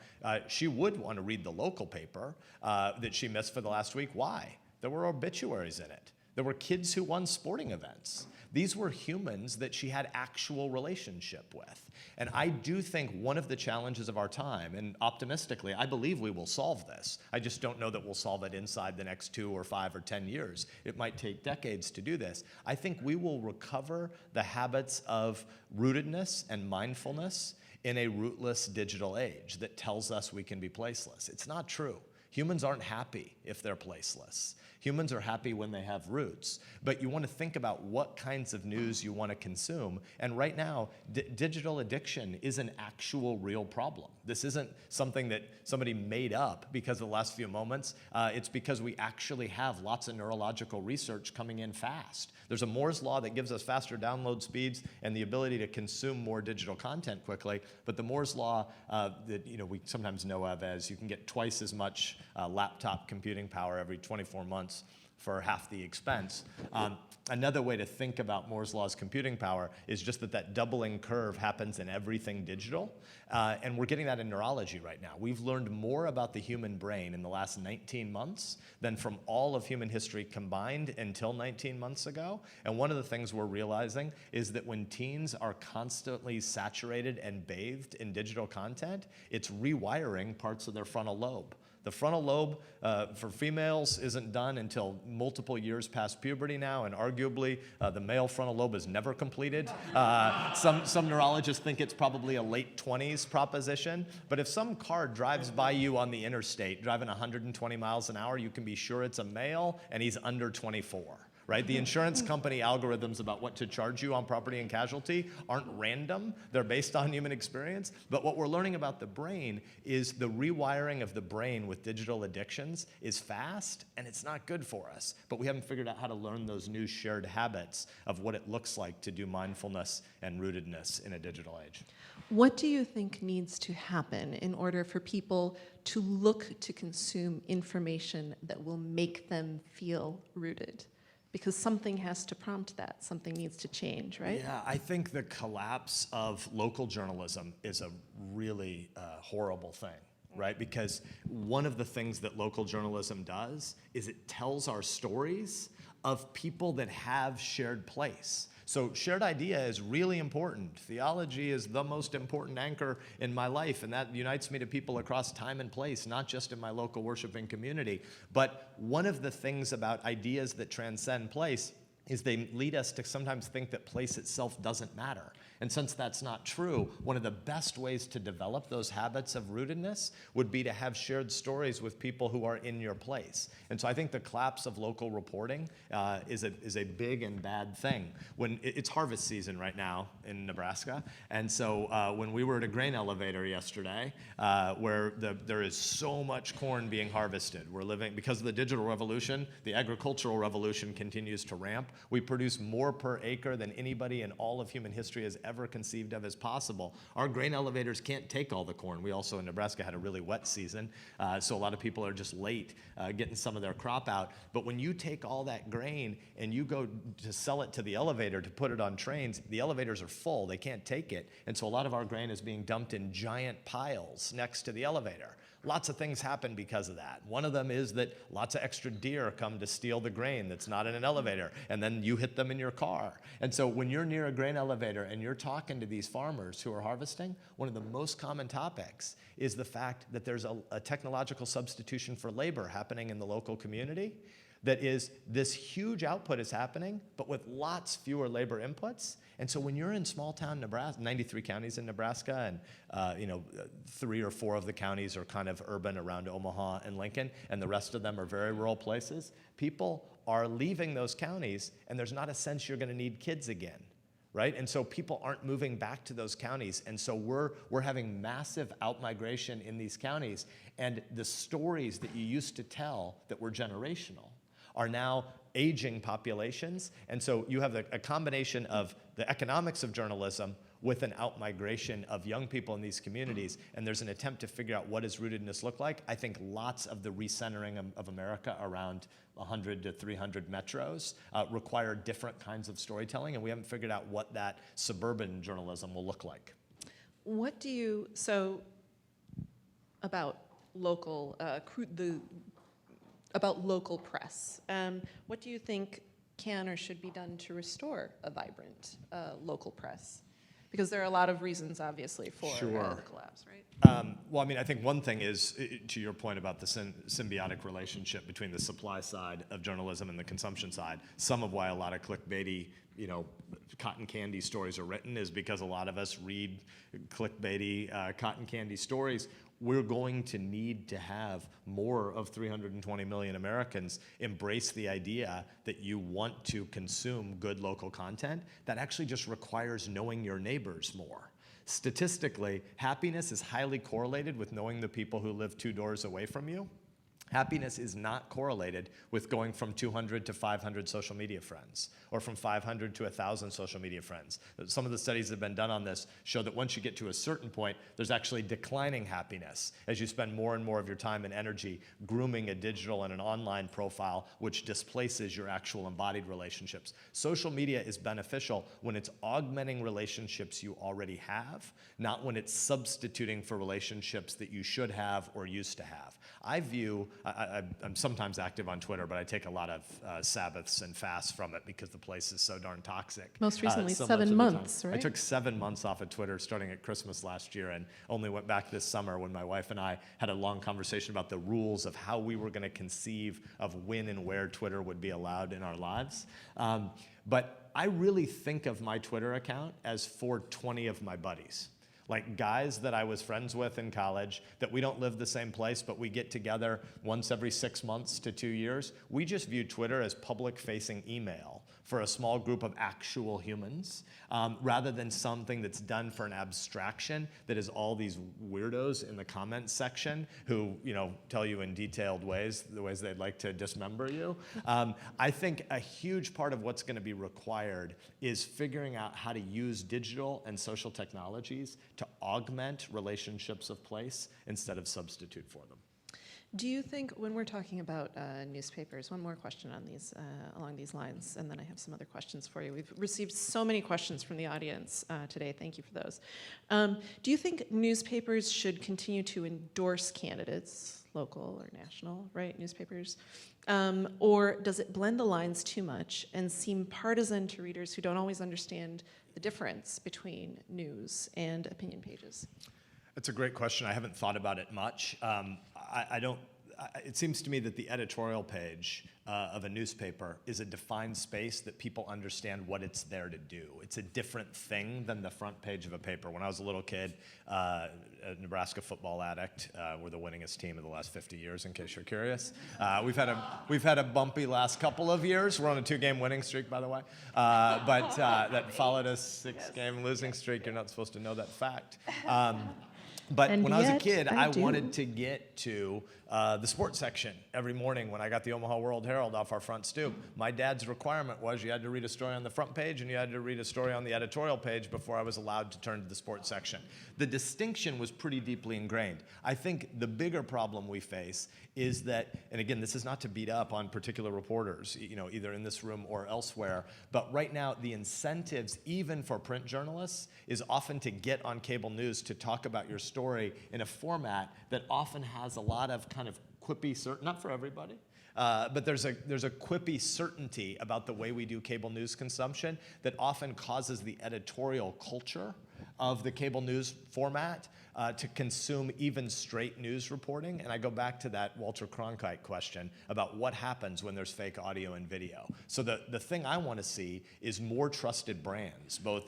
she would want to read the local paper that she missed for the last week. Why? There were obituaries in it. There were kids who won sporting events. These were humans that she had actual relationship with. And I do think one of the challenges of our time, and optimistically, I believe we will solve this. I just don't know that we'll solve it inside the next 2 or 5 or 10 years. It might take decades to do this. I think we will recover the habits of rootedness and mindfulness in a rootless digital age that tells us we can be placeless. It's not true. Humans aren't happy if they're placeless. Humans are happy when they have roots. But you want to think about what kinds of news you want to consume. And right now, digital addiction is an actual real problem. This isn't something that somebody made up because of the last few moments. It's because we actually have lots of neurological research coming in fast. There's a Moore's law that gives us faster download speeds and the ability to consume more digital content quickly. But the Moore's law that we sometimes know of as you can get twice as much laptop computing power every 24 months for half the expense. Another way to think about Moore's law's computing power is just that doubling curve happens in everything digital. And we're getting that in neurology right now. We've learned more about the human brain in the last 19 months than from all of human history combined until 19 months ago. And one of the things we're realizing is that when teens are constantly saturated and bathed in digital content, it's rewiring parts of their frontal lobe. The frontal lobe for females isn't done until multiple years past puberty now, and arguably the male frontal lobe is never completed. Some neurologists think it's probably a late 20s proposition, but if some car drives by you on the interstate driving 120 miles an hour, you can be sure it's a male and he's under 24. Right? The insurance company algorithms about what to charge you on property and casualty aren't random. They're based on human experience. But what we're learning about the brain is the rewiring of the brain with digital addictions is fast, and it's not good for us. But we haven't figured out how to learn those new shared habits of what it looks like to do mindfulness and rootedness in a digital age. What do you think needs to happen in order for people to look to consume information that will make them feel rooted? Because something has to prompt that. Something needs to change, right? Yeah, I think the collapse of local journalism is a really horrible thing, right? Because one of the things that local journalism does is it tells our stories of people that have shared place. So shared idea is really important. Theology is the most important anchor in my life, and that unites me to people across time and place, not just in my local worshiping community. But one of the things about ideas that transcend place is they lead us to sometimes think that place itself doesn't matter. And since that's not true, one of the best ways to develop those habits of rootedness would be to have shared stories with people who are in your place. And so I think the collapse of local reporting is a big and bad thing. When it's harvest season right now in Nebraska, and so when we were at a grain elevator yesterday, where there is so much corn being harvested, we're living, because of the digital revolution, the agricultural revolution continues to ramp. We produce more per acre than anybody in all of human history has ever conceived of as possible. Our grain elevators can't take all the corn. We also in Nebraska had a really wet season, so a lot of people are just late getting some of their crop out. But when you take all that grain and you go to sell it to the elevator to put it on trains, the elevators are full. They can't take it. And so a lot of our grain is being dumped in giant piles next to the elevator. Lots of things happen because of that. One of them is that lots of extra deer come to steal the grain that's not in an elevator, and then you hit them in your car. And so when you're near a grain elevator and you're talking to these farmers who are harvesting, one of the most common topics is the fact that there's a technological substitution for labor happening in the local community. That is, this huge output is happening, but with lots fewer labor inputs. And so when you're in small town Nebraska, 93 counties in Nebraska, and 3 or 4 of the counties are kind of urban around Omaha and Lincoln, and the rest of them are very rural places, people are leaving those counties, and there's not a sense you're gonna need kids again, right? And so people aren't moving back to those counties, and so we're having massive outmigration in these counties, and the stories that you used to tell that were generational are now aging populations. And so you have a combination of the economics of journalism with an outmigration of young people in these communities. And there's an attempt to figure out what does rootedness look like. I think lots of the recentering of America around 100 to 300 metros require different kinds of storytelling. And we haven't figured out what that suburban journalism will look like. What do you, so about local, about local press. What do you think can or should be done to restore a vibrant local press? Because there are a lot of reasons, obviously, for the collapse, right? Well, I mean, I think one thing is, to your point about the symbiotic relationship between the supply side of journalism and the consumption side, some of why a lot of clickbaity, cotton candy stories are written is because a lot of us read clickbaity cotton candy stories. We're going to need to have more of 320 million Americans embrace the idea that you want to consume good local content. That actually just requires knowing your neighbors more. Statistically, happiness is highly correlated with knowing the people who live 2 doors away from you. Happiness is not correlated with going from 200 to 500 social media friends, or from 500 to 1,000 social media friends. Some of the studies that have been done on this show that once you get to a certain point, there's actually declining happiness as you spend more and more of your time and energy grooming a digital and an online profile, which displaces your actual embodied relationships. Social media is beneficial when it's augmenting relationships you already have, not when it's substituting for relationships that you should have or used to have. I'm sometimes active on Twitter, but I take a lot of Sabbaths and fasts from it because the place is so darn toxic. Most recently, so 7 months, right? I took 7 months off of Twitter starting at Christmas last year and only went back this summer when my wife and I had a long conversation about the rules of how we were going to conceive of when and where Twitter would be allowed in our lives. But I really think of my Twitter account as for 20 of my buddies. Like guys that I was friends with in college, that we don't live the same place, but we get together once every 6 months to 2 years. We just view Twitter as public-facing email for a small group of actual humans, rather than something that's done for an abstraction that is all these weirdos in the comments section who, tell you in detailed ways, the ways they'd like to dismember you. I think a huge part of what's going to be required is figuring out how to use digital and social technologies to augment relationships of place instead of substitute for them. Do you think, when we're talking about newspapers, one more question on these, along these lines, and then I have some other questions for you. We've received so many questions from the audience today. Thank you for those. Do you think newspapers should continue to endorse candidates, local or national, right, newspapers? Or does it blend the lines too much and seem partisan to readers who don't always understand the difference between news and opinion pages? That's a great question. I haven't thought about it much. It seems to me that the editorial page of a newspaper is a defined space that people understand what it's there to do. It's a different thing than the front page of a paper. When I was a little kid, a Nebraska football addict, we're the winningest team of the last 50 years, in case you're curious. We've had a bumpy last couple of years. We're on a 2-game winning streak, by the way. But that followed a 6-game losing streak. You're not supposed to know that fact. But when I was a kid, I wanted to get to The sports section every morning when I got the Omaha World Herald off our front stoop. My dad's requirement was you had to read a story on the front page and you had to read a story on the editorial page before I was allowed to turn to the sports section. The distinction was pretty deeply ingrained. I think the bigger problem we face is that, and again, this is not to beat up on particular reporters, either in this room or elsewhere, but right now the incentives, even for print journalists, is often to get on cable news to talk about your story in a format that often has a lot of kind of quippy, not for everybody, but there's a quippy certainty about the way we do cable news consumption that often causes the editorial culture of the cable news format to consume even straight news reporting. And I go back to that Walter Cronkite question about what happens when there's fake audio and video. So the thing I want to see is more trusted brands, both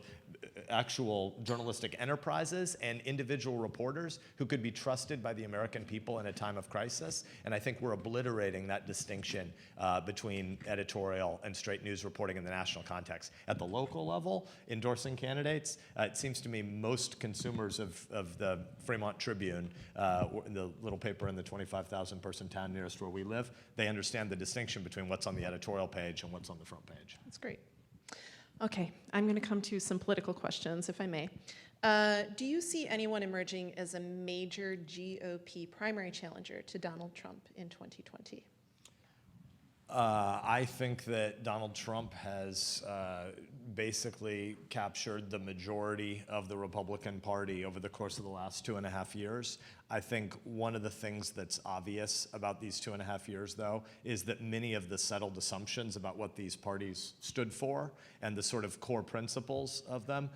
actual journalistic enterprises and individual reporters who could be trusted by the American people in a time of crisis. And I think we're obliterating that distinction between editorial and straight news reporting in the national context. At the local level, endorsing candidates, it seems to me most consumers of the Fremont Tribune, the little paper in the 25,000 person town nearest where we live, they understand the distinction between what's on the editorial page and what's on the front page. That's great. Okay, I'm going to come to some political questions, if I may. Do you see anyone emerging as a major GOP primary challenger to Donald Trump in 2020? I think that Donald Trump has basically captured the majority of the Republican Party over the course of the last 2.5 years. I think one of the things that's obvious about these 2.5 years, though, is that many of the settled assumptions about what these parties stood for and the sort of core principles of them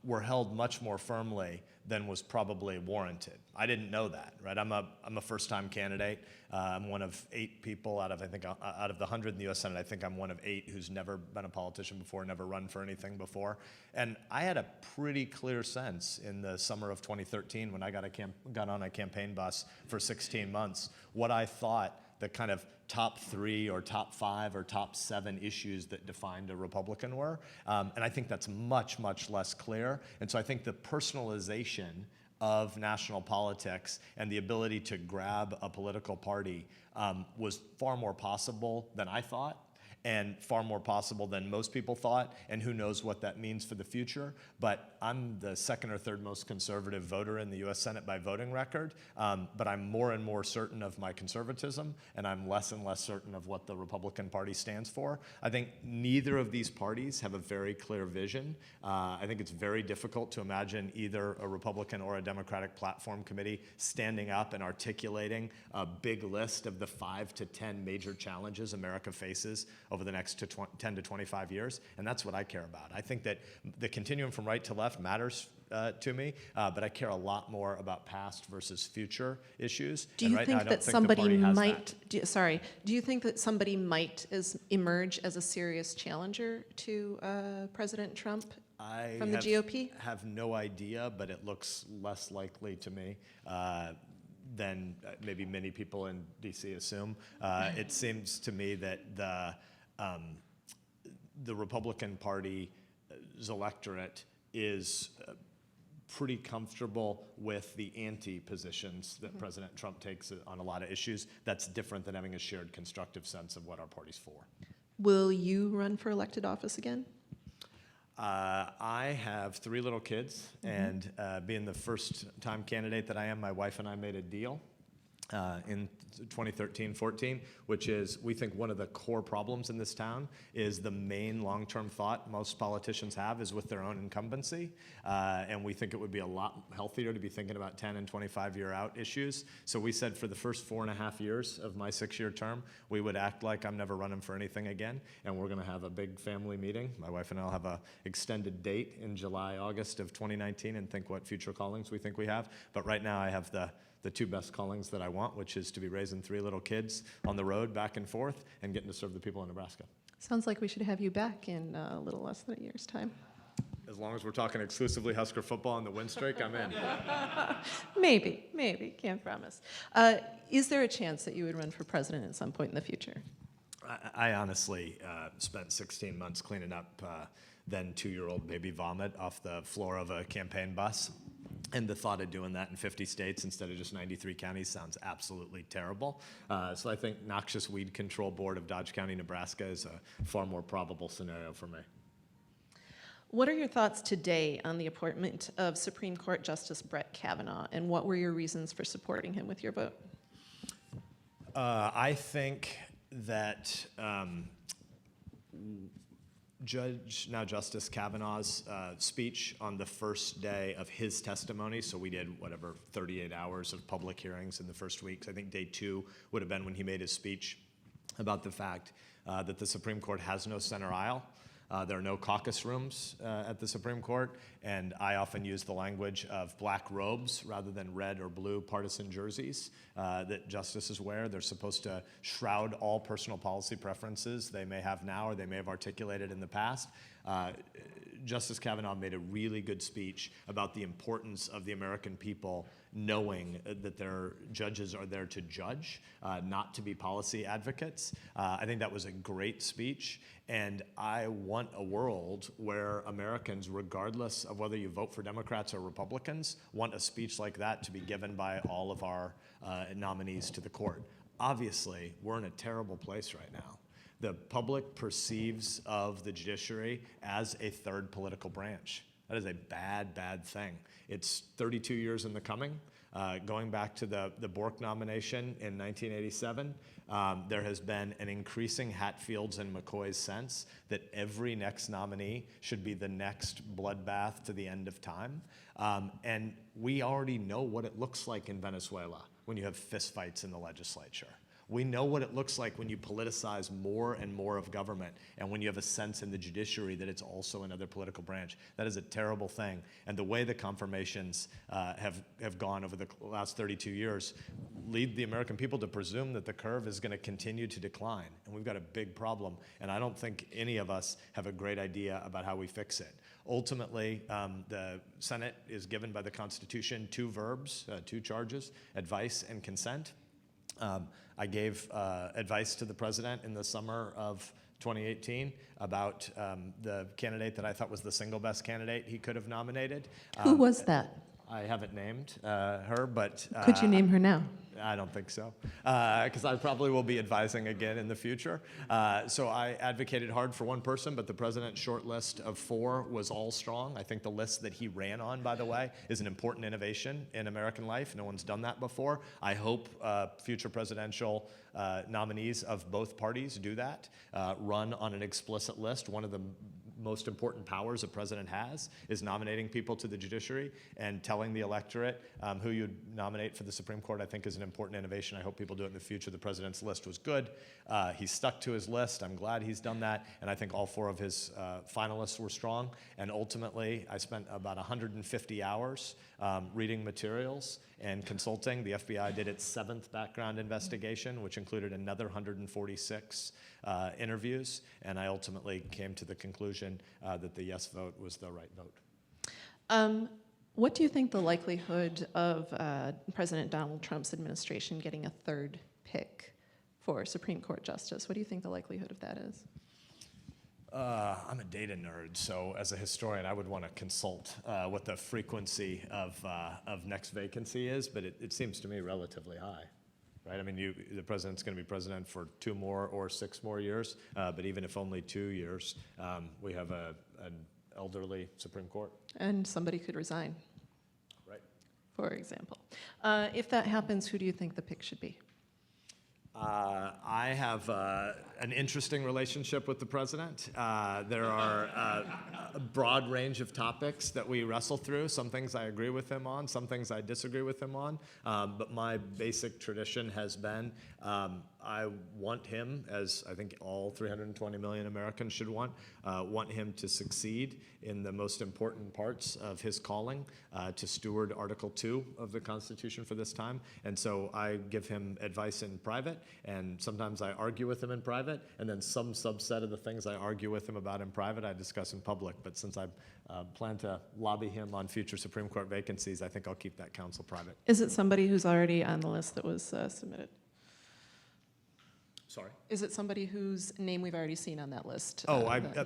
were held much more firmly than was probably warranted. I didn't know that, right? I'm a first-time candidate. I'm one of 8 people out of the 100 in the U.S. Senate. I think I'm one of 8 who's never been a politician before, never run for anything before. And I had a pretty clear sense in the summer of 2013 when I got on a campaign bus for 16 months what I thought the kind of top 3 or top 5 or top 7 issues that defined a Republican were. And I think that's much, much less clear. And so I think the personalization of national politics and the ability to grab a political party was far more possible than I thought, and far more possible than most people thought, and who knows what that means for the future. But I'm the 2nd or 3rd most conservative voter in the U.S. Senate by voting record, but I'm more and more certain of my conservatism, and I'm less and less certain of what the Republican Party stands for. I think neither of these parties have a very clear vision. I think it's very difficult to imagine either a Republican or a Democratic platform committee standing up and articulating a big list of the 5 to 10 major challenges America faces over the next 10 to 25 years, and that's what I care about. I think that the continuum from right to left matters to me, but I care a lot more about past versus future issues. Do you think that somebody might, do you think that somebody might emerge as a serious challenger to President Trump from the GOP? I have no idea, but it looks less likely to me than maybe many people in D.C. assume. It seems to me that the Republican Party's electorate is pretty comfortable with the anti-positions that President Trump takes on a lot of issues. That's different than having a shared constructive sense of what our party's for. Will you run for elected office again? I have 3 little kids, and being the first-time candidate that I am, my wife and I made a deal in 2013-14, which is we think one of the core problems in this town is the main long-term thought most politicians have is with their own incumbency, and we think it would be a lot healthier to be thinking about 10 and 25-year out issues. So we said for the first 4.5 years of my 6-year term, we would act like I'm never running for anything again, and we're going to have a big family meeting. My wife and I will have an extended date in July, August of 2019 and think what future callings we think we have. But right now I have the 2 best callings that I want, which is to be raising 3 little kids on the road back and forth and getting to serve the people in Nebraska. Sounds like we should have you back in a little less than a year's time. As long as we're talking exclusively Husker football and the win streak, I'm in. Maybe, can't promise. Is there a chance that you would run for president at some point in the future? I honestly spent 16 months cleaning up then 2-year-old baby vomit off the floor of a campaign bus. And the thought of doing that in 50 states instead of just 93 counties sounds absolutely terrible. So I think Noxious Weed Control Board of Dodge County, Nebraska is a far more probable scenario for me. What are your thoughts today on the appointment of Supreme Court Justice Brett Kavanaugh, and what were your reasons for supporting him with your vote? I think that Justice Kavanaugh's speech on the first day of his testimony, so we did 38 hours of public hearings in the first week. I think day 2 would have been when he made his speech about the fact that the Supreme Court has no center aisle. There are no caucus rooms at the Supreme Court, and I often use the language of black robes rather than red or blue partisan jerseys that justices wear. They're supposed to shroud all personal policy preferences they may have now or they may have articulated in the past. Justice Kavanaugh made a really good speech about the importance of the American people knowing that their judges are there to judge, not to be policy advocates. I think that was a great speech, and I want a world where Americans, regardless of whether you vote for Democrats or Republicans, want a speech like that to be given by all of our nominees to the court. Obviously, we're in a terrible place right now. The public perceives of the judiciary as a third political branch. That is a bad, bad thing. It's 32 years in the coming. Going back to the Bork nomination in 1987, there has been an increasing Hatfield's and McCoy's sense that every next nominee should be the next bloodbath to the end of time. And we already know what it looks like in Venezuela when you have fistfights in the legislature. We know what it looks like when you politicize more and more of government and when you have a sense in the judiciary that it's also another political branch. That is a terrible thing. And the way the confirmations have gone over the last 32 years lead the American people to presume that the curve is going to continue to decline. And we've got a big problem. And I don't think any of us have a great idea about how we fix it. Ultimately, the Senate is given by the Constitution 2 verbs, 2 charges, advice and consent. I gave advice to the president in the summer of 2018 about the candidate that I thought was the single best candidate he could have nominated. Who was that? I haven't named her, but... Could you name her now? I don't think so, because I probably will be advising again in the future. So I advocated hard for one person, but the president's short list of 4 was all strong. I think the list that he ran on, by the way, is an important innovation in American life. No one's done that before. I hope future presidential nominees of both parties do that, run on an explicit list. One of the most important powers a president has is nominating people to the judiciary, and telling the electorate who you'd nominate for the Supreme Court, I think, is an important innovation. I hope people do it in the future. The president's list was good. He stuck to his list. I'm glad he's done that, and I think all 4 of his finalists were strong. And ultimately, I spent about 150 hours reading materials and consulting. The FBI did its 7th background investigation, which included another 146 interviews, and I ultimately came to the conclusion that the yes vote was the right vote. What do you think the likelihood of President Donald Trump's administration getting a 3rd pick for Supreme Court justice? What do you think the likelihood of that is? I'm a data nerd, so as a historian, I would want to consult what the frequency of next vacancy is, but it seems to me relatively high. Right? I mean, the president's going to be president for 2 more or 6 more years, but even if only 2 years, we have an elderly Supreme Court. And somebody could resign. Right. For example. If that happens, who do you think the pick should be? I have an interesting relationship with the president. There are a broad range of topics that we wrestle through. Some things I agree with him on, some things I disagree with him on. But my basic tradition has been I want him, as I think all 320 million Americans should want him to succeed in the most important parts of his calling, to steward Article 2 of the Constitution for this time. And so I give him advice in private, and sometimes I argue with him in private, and then some subset of the things I argue with him about in private I discuss in public. But since I plan to lobby him on future Supreme Court vacancies, I think I'll keep that counsel private. Is it somebody who's already on the list that was submitted? Sorry? Is it somebody whose name we've already seen on that list?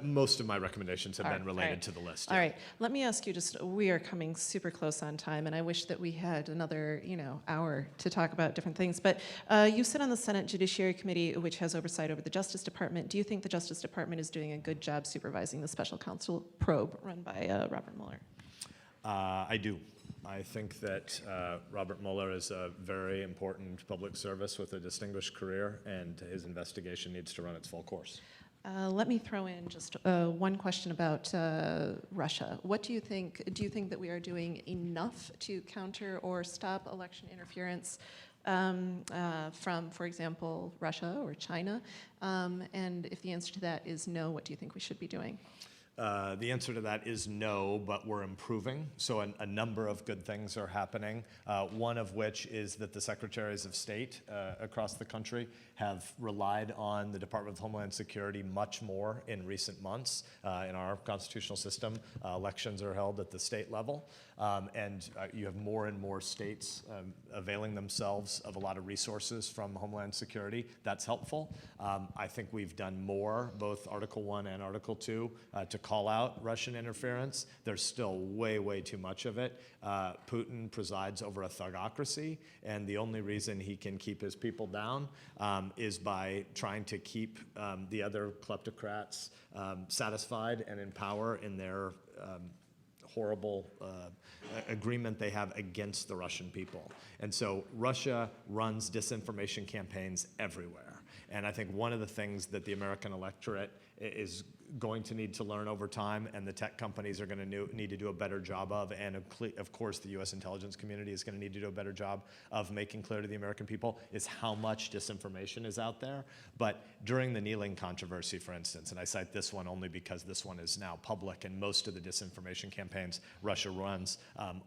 Most of my recommendations have All been right, related all right. to the list. All right, let me ask you we are coming super close on time, and I wish that we had another, hour to talk about different things. But you sit on the Senate Judiciary Committee, which has oversight over the Justice Department. Do you think the Justice Department is doing a good job supervising the Special Counsel probe run by Robert Mueller? I do. I think that Robert Mueller is a very important public service with a distinguished career, and his investigation needs to run its full course. Let me throw in just one question about Russia. What do you think? Do you think that we are doing enough to counter or stop election interference from, for example, Russia or China? And if the answer to that is no, what do you think we should be doing? The answer to that is no, but we're improving. So a number of good things are happening, one of which is that the secretaries of state across the country have relied on the Department of Homeland Security much more in recent months. In our constitutional system, elections are held at the state level, and you have more and more states availing themselves of a lot of resources from Homeland Security. That's helpful. I think we've done more, both Article 1 and Article 2, to call out Russian interference. There's still way, way too much of it. Putin presides over a thugocracy, and the only reason he can keep his people down is by trying to keep the other kleptocrats satisfied and in power in their horrible agreement they have against the Russian people. And so Russia runs disinformation campaigns everywhere. And I think one of the things that the American electorate is going to need to learn over time, and the tech companies are going to need to do a better job of, and of course the U.S. intelligence community is going to need to do a better job of making clear to the American people, is how much disinformation is out there. But during the kneeling controversy, for instance, and I cite this one only because this one is now public, and most of the disinformation campaigns Russia runs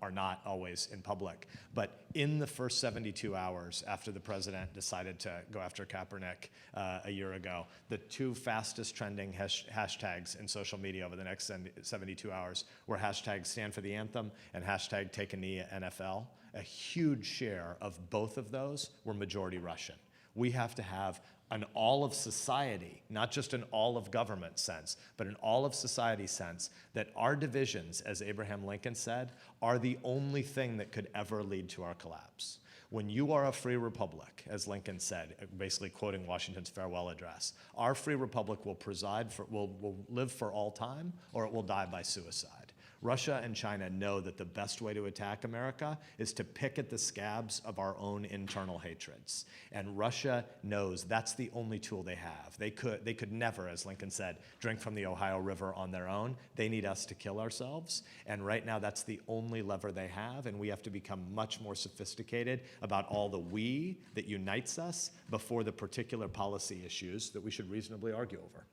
are not always in public. But in the first 72 hours after the president decided to go after Kaepernick a year ago, the two fastest trending hashtags in social media over the next 72 hours were hashtag stand for the anthem and hashtag take a knee at NFL. A huge share of both of those were majority Russian. We have to have an all of society, not just an all of government sense, but an all of society sense that our divisions, as Abraham Lincoln said, are the only thing that could ever lead to our collapse. When you are a free republic, as Lincoln said, basically quoting Washington's farewell address, our free republic will live for all time, or it will die by suicide. Russia and China know that the best way to attack America is to pick at the scabs of our own internal hatreds. And Russia knows that's the only tool they have. They could never, as Lincoln said, drink from the Ohio River on their own. They need us to kill ourselves. And right now, that's the only lever they have. And we have to become much more sophisticated about all the we that unites us before the particular policy issues that we should reasonably argue over.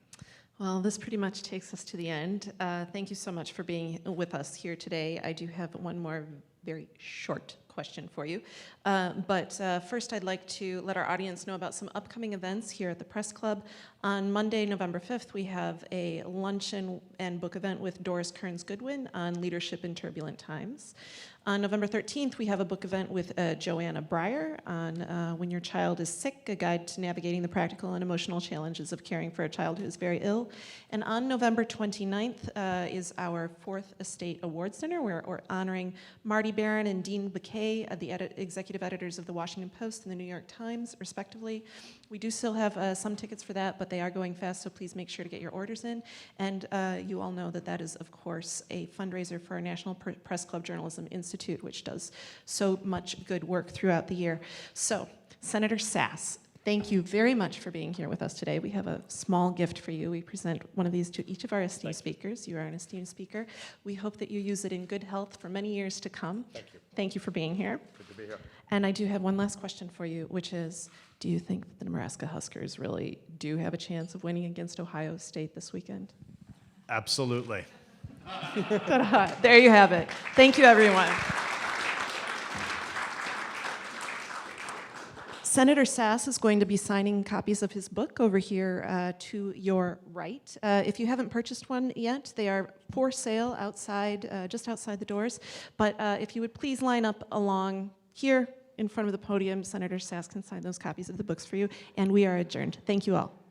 Well, this pretty much takes us to the end. Thank you so much for being with us here today. I do have one more very short question for you. But first, I'd like to let our audience know about some upcoming events here at the Press Club. On Monday, November 5th, we have a luncheon and book event with Doris Kearns-Goodwin on leadership in turbulent times. On November 13th, we have a book event with Joanna Breyer on When Your Child is Sick, a guide to navigating the practical and emotional challenges of caring for a child who is very ill. And on November 29th is our Fourth Estate Awards Dinner, where we're honoring Marty Barron and Dean Baquet, the executive editors of the Washington Post and the New York Times, respectively. We do still have some tickets for that, but they are going fast, so please make sure to get your orders in. And you all know that that is, of course, a fundraiser for our National Press Club Journalism Institute, which does so much good work throughout the year. So, Senator Sasse, thank you very much for being here with us today. We have a small gift for you. We present one of these to each of our esteemed speakers. You are an esteemed speaker. We hope that you use it in good health for many years to come. Thank you. Thank you for being here. Good to be here. And I do have one last question for you, which is, do you think that the Nebraska Huskers really do have a chance of winning against Ohio State this weekend? Absolutely. There you have it. Thank you, everyone. Senator Sasse is going to be signing copies of his book over here to your right. If you haven't purchased one yet, they are for sale outside, just outside the doors. But if you would please line up along here, in front of the podium. Senator Sasse can sign those copies of the books for you, and we are adjourned. Thank you all.